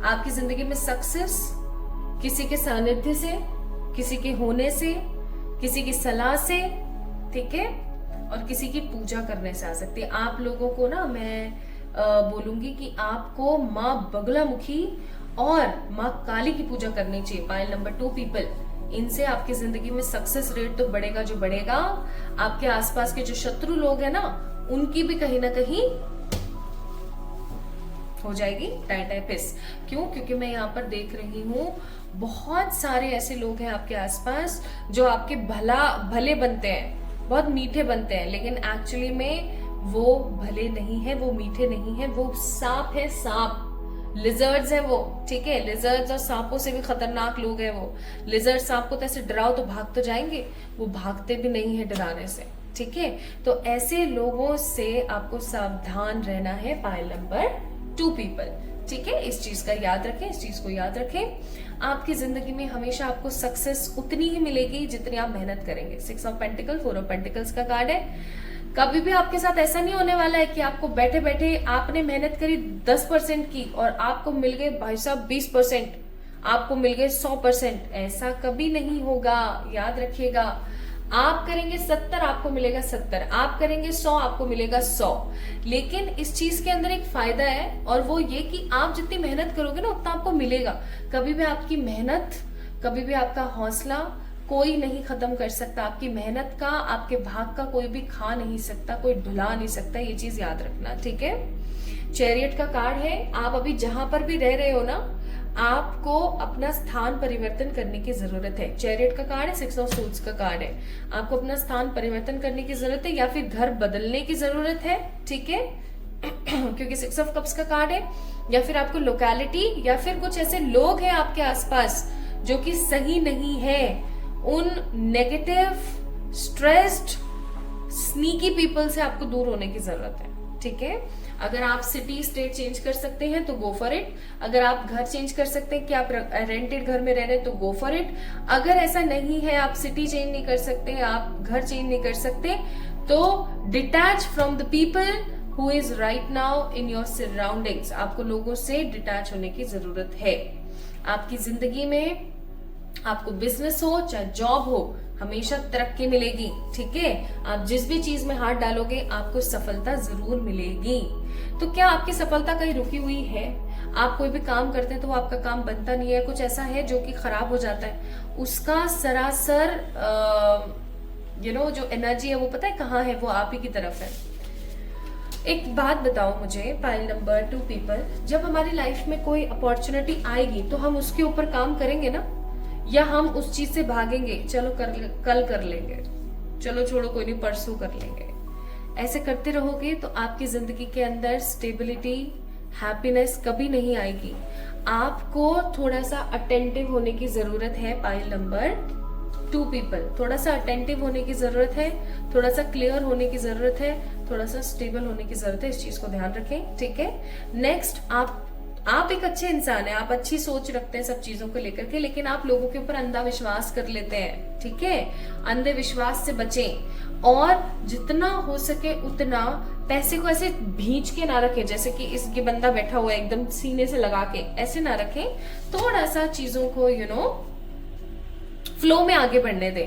आपकी जिंदगी में सक्सेस किसी के सानिध्य से, किसी के होने से, किसी की सलाह से, ठीक है, और किसी की पूजा करने से आ सकती है। आप लोगों को ना मैं बोलूंगी कि आपको माँ बगलामुखी और माँ काली की पूजा करनी चाहिए। पाइल नंबर 2 पीपल, इनसे आपकी जिंदगी में सक्सेस रेट तो बढ़ेगा जो बढ़ेगा, आपके आसपास के जो शत्रु लोग हैं ना, उनकी भी कहीं ना कहीं हो जाएगी टाई पिस। क्यों? क्योंकि मैं यहाँ पर देख रही हूँ बहुत सारे ऐसे लोग हैं आपके आसपास जो आपके भले बनते हैं, बहुत मीठे बनते हैं, लेकिन एक्चुअली में वो भले नहीं है, वो मीठे नहीं है, वो सांप है, सांप, लिजर्ड्स है वो, ठीक है। लिजर्ड्स और सांपों से भी खतरनाक लोग हैं वो। लिजर्ड सांप को तो ऐसे डराओ तो भाग तो जाएंगे, वो भागते भी नहीं है डराने से, ठीक है। तो ऐसे लोगों से आपको सावधान रहना है, पाइल नंबर 2 पीपल, ठीक है। इस चीज का याद रखें, इस चीज को याद रखें। आपकी जिंदगी में हमेशा आपको सक्सेस उतनी ही मिलेगी जितनी आप मेहनत करेंगे। 6 ऑफ पेंटिकल, 4 ऑफ पेंटिकल्स का कार्ड है। कभी भी आपके साथ ऐसा नहीं होने वाला है कि आपको बैठे बैठे आपने मेहनत करी 10% की और आपको मिल गए भाई साहब 20%, आपको मिल गए 100%। ऐसा कभी नहीं होगा, याद रखिएगा। आप करेंगे 70, आपको मिलेगा 70, आप करेंगे 100, आपको मिलेगा 100। लेकिन इस चीज के अंदर एक फायदा है, और वो ये कि आप जितनी मेहनत करोगे ना उतना आपको मिलेगा। कभी भी आपकी मेहनत, कभी भी आपका हौसला कोई नहीं खत्म कर सकता। आपकी मेहनत का, आपके भाग का कोई भी खा नहीं सकता, कोई ढुला नहीं सकता, ये चीज याद रखना, ठीक है। चैरियट का कार्ड है। आप अभी जहां पर भी रह रहे हो ना, आपको अपना स्थान परिवर्तन करने की जरूरत है। चैरियट का कार्ड है, 6 ऑफ सूट्स का कार्ड है। आपको अपना स्थान परिवर्तन करने की जरूरत है, या फिर घर बदलने की जरूरत है, ठीक है क्योंकि 6 ऑफ कप्स का कार्ड है। या फिर आपको लोकेलिटी, या फिर कुछ ऐसे लोग हैं आपके आसपास जो कि सही नहीं है, उन नेगेटिव, स्ट्रेस्ड, स्नीकी पीपल से आपको दूर होने की जरूरत है, ठीक है। अगर आप सिटी, स्टेट चेंज कर सकते हैं तो गो फॉर इट। अगर आप घर चेंज कर सकते हैं कि आप रेंटेड घर में रह रहे हैं तो गो फॉर इट। अगर ऐसा नहीं है, आप सिटी चेंज नहीं कर सकते, आप घर चेंज नहीं कर सकते, तो detach from the people who is right now in your surroundings. आपको लोगों से डिटैच होने की जरूरत है। आपकी जिंदगी में, आपको बिजनेस हो चाहे जॉब हो, हमेशा तरक्की मिलेगी, ठीक है। आप जिस भी चीज में हाथ डालोगे आपको सफलता जरूर मिलेगी। तो क्या आपकी सफलता कहीं रुकी हुई है? आप कोई भी काम करते हैं तो वो आपका काम बनता नहीं है, कुछ ऐसा है जो कि खराब हो जाता है, उसका सरासर जो एनर्जी है वो पता है कहाँ है? वो आप ही की तरफ है। एक बात बताओ मुझे, पाइल नंबर 2 पीपल, जब हमारी लाइफ में कोई अपॉर्चुनिटी आएगी तो हम उसके ऊपर काम करेंगे ना, या हम उस चीज से भागेंगे, चलो कल कर लेंगे, चलो छोड़ो कोई नहीं परसों कर लेंगे। ऐसे करते रहोगे तो आपकी जिंदगी के अंदर स्टेबिलिटी, हैप्पीनेस कभी नहीं आएगी। आपको थोड़ा सा अटेंटिव होने की जरूरत है। पाइल नंबर 2 पीपल, थोड़ा सा अटेंटिव होने की जरूरत है, थोड़ा सा क्लियर होने की जरूरत है, थोड़ा सा स्टेबल होने की जरूरत है। इस चीज को ध्यान रखें, ठीक है। नेक्स्ट, आप एक अच्छे इंसान हैं, आप अच्छी सोच रखते हैं सब चीजों को लेकर के, लेकिन आप लोगों के ऊपर अंधा विश्वास कर लेते हैं, ठीक है। अंधे विश्वास से बचें, और जितना हो सके उतना पैसे को ऐसे भींच के ना रखें, जैसे कि इसके बंदा बैठा हुआ है एकदम सीने से लगा के, ऐसे ना रखें। थोड़ा सा चीजों को फ्लो में आगे बढ़ने दें,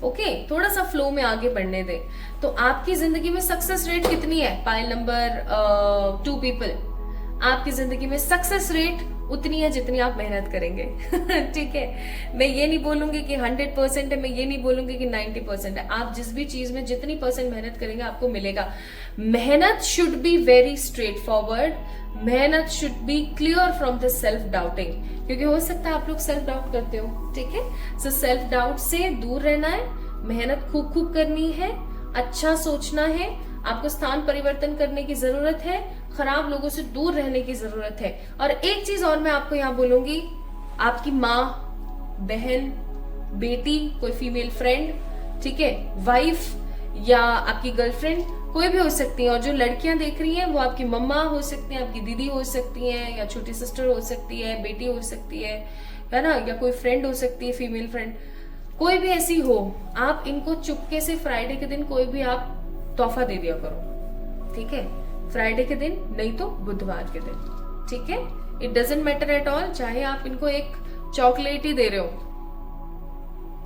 ओके थोड़ा सा फ्लो में आगे बढ़ने दें। तो आपकी जिंदगी में सक्सेस रेट कितनी है पाइल नंबर 2 पीपल, आपकी जिंदगी में सक्सेस रेट उतनी है जितनी आप मेहनत करेंगे। ठीक है, मैं ये नहीं बोलूंगी कि 100% है, मैं ये नहीं बोलूंगी कि 90% है। आप जिस भी चीज में जितनी % मेहनत करेंगे आपको मिलेगा। मेहनत should be very straightforward, मेहनत should be clear from the self doubting, क्योंकि हो सकता है आप लोग सेल्फ डाउट करते हो। ठीक है, सो सेल्फ डाउट से दूर रहना है, मेहनत खूब खूब करनी है, अच्छा सोचना है, आपको स्थान परिवर्तन करने की जरूरत है, खराब लोगों से दूर रहने की जरूरत है। और एक चीज और मैं आपको यहाँ बोलूंगी, आपकी माँ, बहन, बेटी, कोई फीमेल फ्रेंड, ठीक है, वाइफ या आपकी गर्लफ्रेंड, कोई भी हो सकती है। और जो लड़कियां देख रही हैं वो आपकी मम्मा हो सकती हैं, आपकी दीदी हो सकती हैं, या छोटी सिस्टर हो सकती है, बेटी हो सकती है ना, या कोई फ्रेंड हो सकती है, फीमेल फ्रेंड, कोई भी ऐसी हो। आप इनको चुपके से फ्राइडे के दिन कोई भी आप तोहफा दे दिया करो। ठीक है, फ्राइडे के दिन, नहीं तो बुधवार के दिन। ठीक है, it doesn't matter at all, चाहे आप इनको एक चॉकलेट ही दे रहे हो,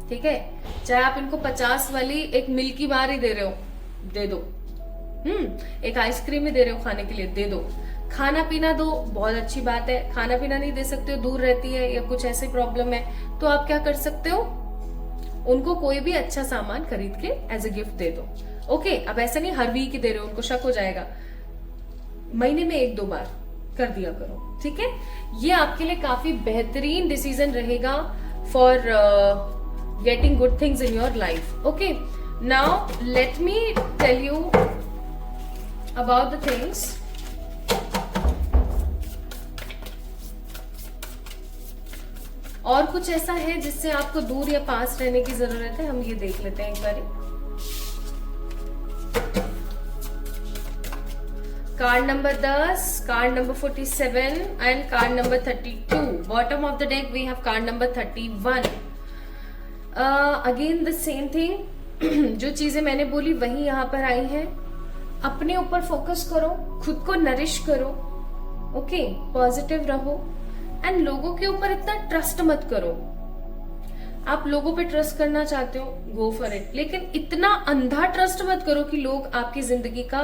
ठीक है, चाहे आप इनको 50 वाली एक मिल्की बार ही दे रहे हो, दे दो। एक आइसक्रीम ही दे रहे हो खाने के लिए, दे दो। खाना पीना दो, बहुत अच्छी बात है। खाना पीना नहीं दे सकते हो, दूर रहती है या कुछ ऐसे प्रॉब्लम है, तो आप क्या कर सकते हो, उनको कोई भी अच्छा सामान खरीद के एज ए गिफ्ट दे दो। ओके, अब ऐसा नहीं हर वीक ही दे रहे हो, उनको शक हो जाएगा। महीने में 1-2 बार कर दिया करो। ठीक है, ये आपके लिए काफी बेहतरीन डिसीजन रहेगा for getting good things in your life. Okay, now let me tell you about the things. और कुछ ऐसा है जिससे आपको दूर या पास रहने की जरूरत है, हम ये देख लेते हैं एक बार। Card number 10, card number 47 and card number 32। Bottom of the deck we have card number 31। Again the same thing, जो चीजें मैंने बोली वही यहाँ पर आई हैं। अपने ऊपर फोकस करो, खुद को नरिश करो, ओके, पॉजिटिव रहो, एंड लोगों के ऊपर इतना ट्रस्ट मत करो। आप लोगों पे ट्रस्ट करना चाहते हो, गो फॉर इट, लेकिन इतना अंधा ट्रस्ट मत करो कि लोग आपकी जिंदगी का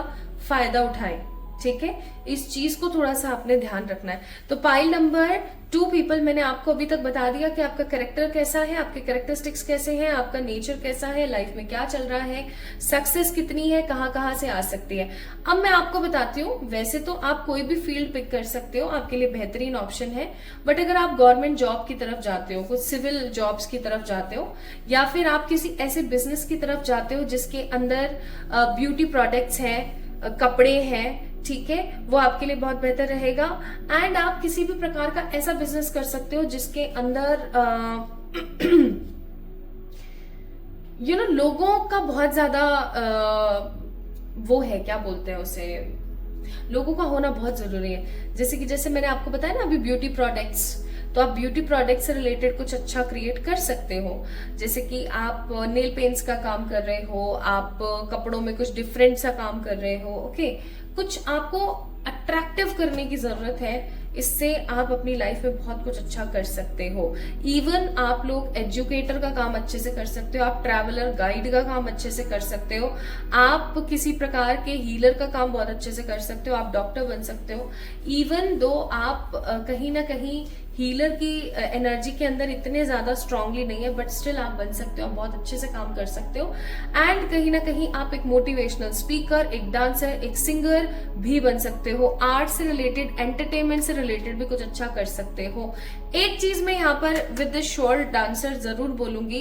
फायदा उठाएं। ठीक है, इस चीज को थोड़ा सा आपने ध्यान रखना है। तो पाइल नंबर 2 पीपल, मैंने आपको अभी तक बता दिया कि आपका कैरेक्टर कैसा है, आपके कैरेक्टरिस्टिक्स कैसे हैं, आपका नेचर कैसा है, लाइफ में क्या चल रहा है, सक्सेस कितनी है, कहां से आ सकती है। अब मैं आपको बताती हूँ, वैसे तो आप कोई भी फील्ड पिक कर सकते हो, आपके लिए बेहतरीन ऑप्शन है। बट अगर आप गवर्नमेंट जॉब की तरफ जाते हो, कुछ सिविल जॉब्स की तरफ जाते हो, या फिर आप किसी ऐसे बिजनेस की तरफ जाते हो जिसके अंदर ब्यूटी प्रोडक्ट्स हैं, कपड़े हैं, ठीक है, वो आपके लिए बहुत बेहतर रहेगा। एंड आप किसी भी प्रकार का ऐसा बिजनेस कर सकते हो जिसके अंदर लोगों का बहुत ज्यादा वो है, क्या बोलते हैं उसे, लोगों का होना बहुत जरूरी है। जैसे मैंने आपको बताया ना अभी ब्यूटी प्रोडक्ट्स, तो आप ब्यूटी प्रोडक्ट से रिलेटेड कुछ अच्छा क्रिएट कर सकते हो। जैसे कि आप नेल पेंट्स का काम कर रहे हो, आप कपड़ों में कुछ डिफरेंट सा काम कर रहे हो, ओके, कुछ आपको अट्रैक्टिव करने की जरूरत है, इससे आप अपनी लाइफ में बहुत कुछ अच्छा कर सकते हो। इवन आप लोग एजुकेटर का काम अच्छे से कर सकते हो, आप ट्रैवलर गाइड का काम अच्छे से कर सकते हो, आप किसी प्रकार के हीलर का काम बहुत अच्छे से कर सकते हो, आप डॉक्टर बन सकते हो। इवन दो आप कहीं ना कहीं हीलर की एनर्जी के अंदर इतने ज्यादा स्ट्रांगली नहीं है, बट स्टिल आप बन सकते हो, आप बहुत अच्छे से काम कर सकते हो। एंड कहीं ना कहीं आप एक मोटिवेशनल स्पीकर, एक डांसर, एक सिंगर भी बन सकते हो। आर्ट से रिलेटेड, एंटरटेनमेंट से रिलेटेड भी कुछ अच्छा कर सकते हो। एक चीज मैं यहाँ पर विद द श्योर डांसर जरूर बोलूंगी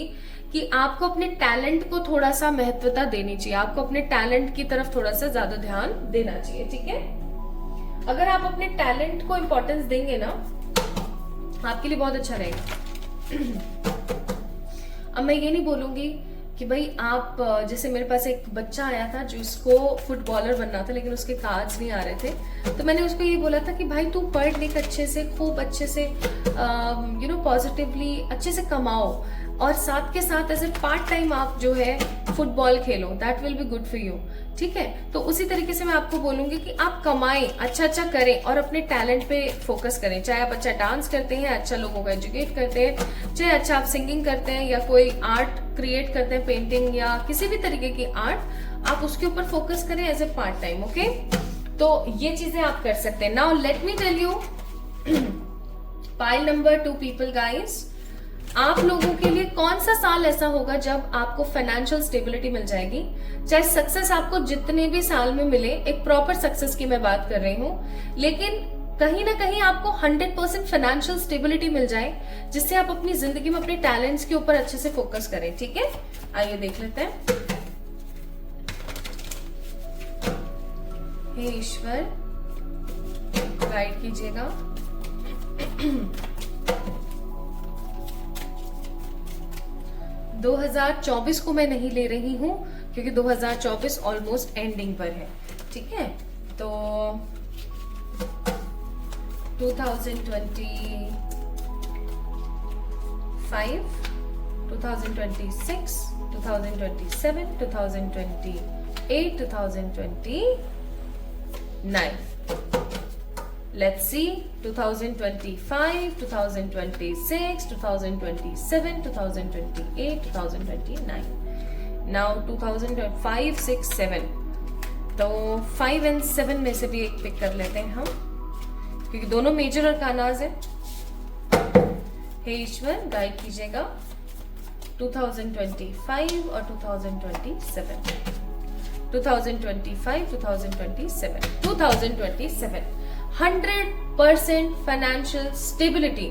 कि आपको अपने टैलेंट को थोड़ा सा महत्वता देनी चाहिए, आपको अपने टैलेंट की तरफ थोड़ा सा ज्यादा ध्यान देना चाहिए। ठीक है, अगर आप अपने टैलेंट को इंपॉर्टेंस देंगे ना, आपके लिए बहुत अच्छा रहेगा। अब मैं ये नहीं बोलूंगी कि भाई आप, जैसे मेरे पास एक बच्चा आया था जिसको फुटबॉलर बनना था लेकिन उसके कार्ड्स नहीं आ रहे थे, तो मैंने उसको ये बोला था कि भाई तू पढ़ लिख अच्छे से, खूब अच्छे से पॉजिटिवली अच्छे से कमाओ, और साथ के साथ एज ए पार्ट टाइम आप जो है football Khelo, that will be good for you. ठीक है, तो उसी तरीके से मैं आपको बोलूंगी कि आप कमाएं, अच्छा करें और अपने टैलेंट पे फोकस करें। चाहे आप अच्छा डांस करते हैं, अच्छा लोगों को एजुकेट करते हैं, चाहे अच्छा आप सिंगिंग करते हैं या कोई आर्ट क्रिएट करते हैं, पेंटिंग या किसी भी तरीके की आर्ट, आप उसके ऊपर फोकस करें as a part time. Okay, तो ये चीजें आप कर सकते हैं। Now let me tell you pile number 2 people guys, आप लोगों के लिए कौन सा साल ऐसा होगा जब आपको फाइनेंशियल स्टेबिलिटी मिल जाएगी। चाहे सक्सेस आपको जितने भी साल में मिले, एक प्रॉपर सक्सेस की मैं बात कर रही हूं, लेकिन कहीं ना कहीं आपको 100% फाइनेंशियल स्टेबिलिटी मिल जाए, जिससे आप अपनी जिंदगी में अपने टैलेंट्स के ऊपर अच्छे से फोकस करें। ठीक है, आइए देख लेते हैं। हे ईश्वर गाइड कीजिएगा। 2024 को मैं नहीं ले रही हूं क्योंकि 2024 ऑलमोस्ट एंडिंग पर है। ठीक है, तो 2025, 2026, 2027, 2028, 2029, let's see, 2025, 2026, 2027, 2028, 2029. Now 2005, 6, 7. तो 5 and 7 में से भी एक पिक कर लेते हैं हम, क्योंकि दोनों मेजर अरकानाज हैं। हे ईश्वर गाइड कीजिएगा 2025 और 2027। 2025, 2027, 2027 100% फाइनेंशियल स्टेबिलिटी।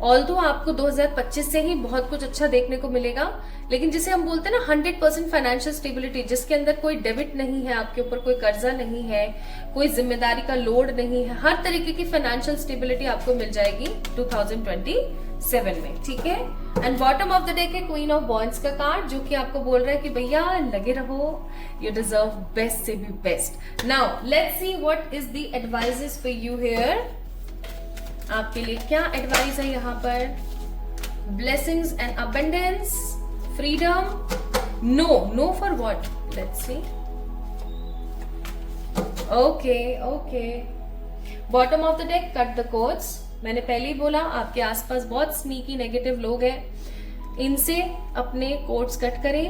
ऑल्दो आपको 2025 से ही बहुत कुछ अच्छा देखने को मिलेगा, लेकिन जिसे हम बोलते हैं ना 100% फाइनेंशियल स्टेबिलिटी, जिसके अंदर कोई डेबिट नहीं है, आपके ऊपर कोई कर्जा नहीं है, कोई जिम्मेदारी का लोड नहीं है, हर तरीके की फाइनेंशियल स्टेबिलिटी आपको मिल जाएगी 2027 में। ठीक है, and bottom of the deck है क्वीन ऑफ वॉन्ड्स का कार्ड, जो कि आपको बोल रहा है कि भैया लगे रहो, यू डिजर्व बेस्ट से भी best. Now let's see what is the advises for you here. आपके लिए क्या एडवाइस है यहाँ पर? Blessings and abundance, freedom, no for what, let's see. Okay, bottom of the deck cut the codes. मैंने पहले ही बोला आपके आसपास बहुत स्नीकी नेगेटिव लोग हैं, इनसे अपने कोड्स कट करें।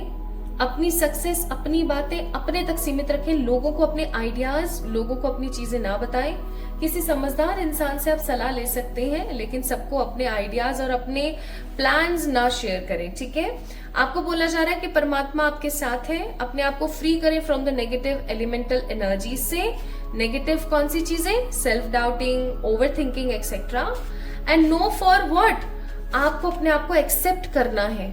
अपनी सक्सेस, अपनी बातें अपने तक सीमित रखें, लोगों को अपने आइडियाज, लोगों को अपनी चीजें ना बताएं। किसी समझदार इंसान से आप सलाह ले सकते हैं, लेकिन सबको अपने आइडियाज और अपने प्लान्स ना शेयर करें। ठीक है, आपको बोला जा रहा है कि परमात्मा आपके साथ है। अपने आप को फ्री करें from the negative elemental energy से। नेगेटिव कौन सी चीजें? Self doubting, over thinking etcetera. And no for what, आपको अपने आप को एक्सेप्ट करना है।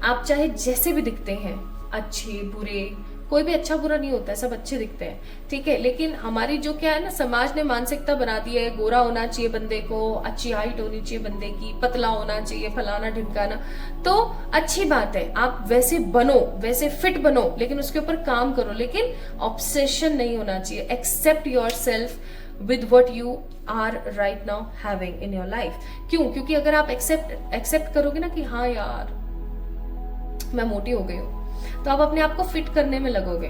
आप चाहे जैसे भी दिखते हैं, अच्छे बुरे, कोई भी अच्छा बुरा नहीं होता है, सब अच्छे दिखते हैं। ठीक है, लेकिन हमारी जो क्या है ना, समाज ने मानसिकता बना दी है, गोरा होना चाहिए बंदे को, अच्छी हाइट होनी चाहिए बंदे की, पतला होना चाहिए, फलाना ढिमकाना। तो अच्छी बात है, आप वैसे बनो, वैसे फिट बनो, लेकिन उसके ऊपर काम करो, लेकिन ऑब्सेशन नहीं होना चाहिए। Accept your self with what you are right now having in your life। क्यों? क्योंकि अगर आप एक्सेप्ट करोगे ना कि हाँ यार मैं मोटी हो गई हूँ, तो आप अपने आप को फिट करने में लगोगे।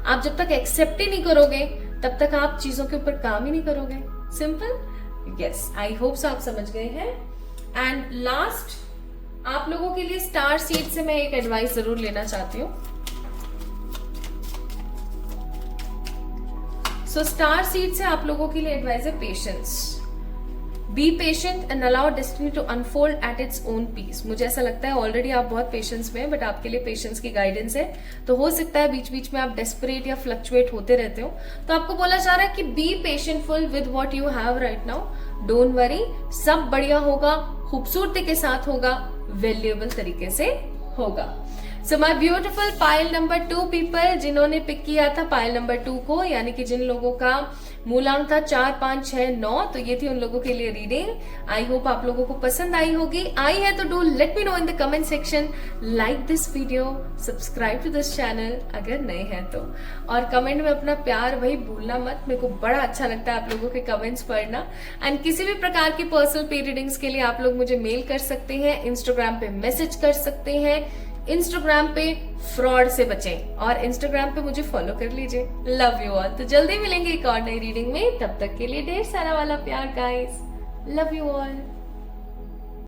आप जब तक एक्सेप्ट ही नहीं करोगे, तब तक आप चीजों के ऊपर काम ही नहीं करोगे। Simple. Yes, I hope so आप समझ गए हैं। एंड लास्ट, आप लोगों के लिए स्टार सीड से मैं एक एडवाइस जरूर लेना चाहती हूँ। सो स्टार सीड से आप लोगों के लिए एडवाइस है patience. Be patient and allow destiny to unfold at its own pace. मुझे ऐसा लगता है ऑलरेडी आप बहुत पेशेंस में हैं, बट आपके लिए पेशेंस की गाइडेंस है। तो हो सकता है बीच बीच में आप डेस्परेट या फ्लक्चुएट होते रहते हो, तो आपको बोला जा रहा है कि be patientful with what you have right now. Don't worry, सब बढ़िया होगा, खूबसूरती के साथ होगा, वैल्यूएबल तरीके से होगा। So my beautiful pile number 2 people, जिन्होंने पिक किया था पाइल नंबर 2 को, यानी कि जिन लोगों का मूलांक था 4, 5, 6, 9। तो ये थी उन लोगों के लिए रीडिंग। आई होप आप लोगों को पसंद आई होगी। आई है तो do let me know in the comment section, like this video, subscribe to this channel अगर नए हैं तो, और कमेंट में अपना प्यार भाई भूलना मत। मेरे को बड़ा अच्छा लगता है आप लोगों के कमेंट्स पढ़ना। एंड किसी भी प्रकार की पर्सनल पे रीडिंग्स के लिए आप लोग मुझे मेल कर सकते हैं, इंस्टाग्राम पे मैसेज कर सकते हैं। इंस्टाग्राम पे फ्रॉड से बचें और इंस्टाग्राम पे मुझे फॉलो कर लीजिए। Love you all. तो जल्दी मिलेंगे एक और नई रीडिंग में, तब तक के लिए ढेर सारा वाला प्यार गाइस। Love you all.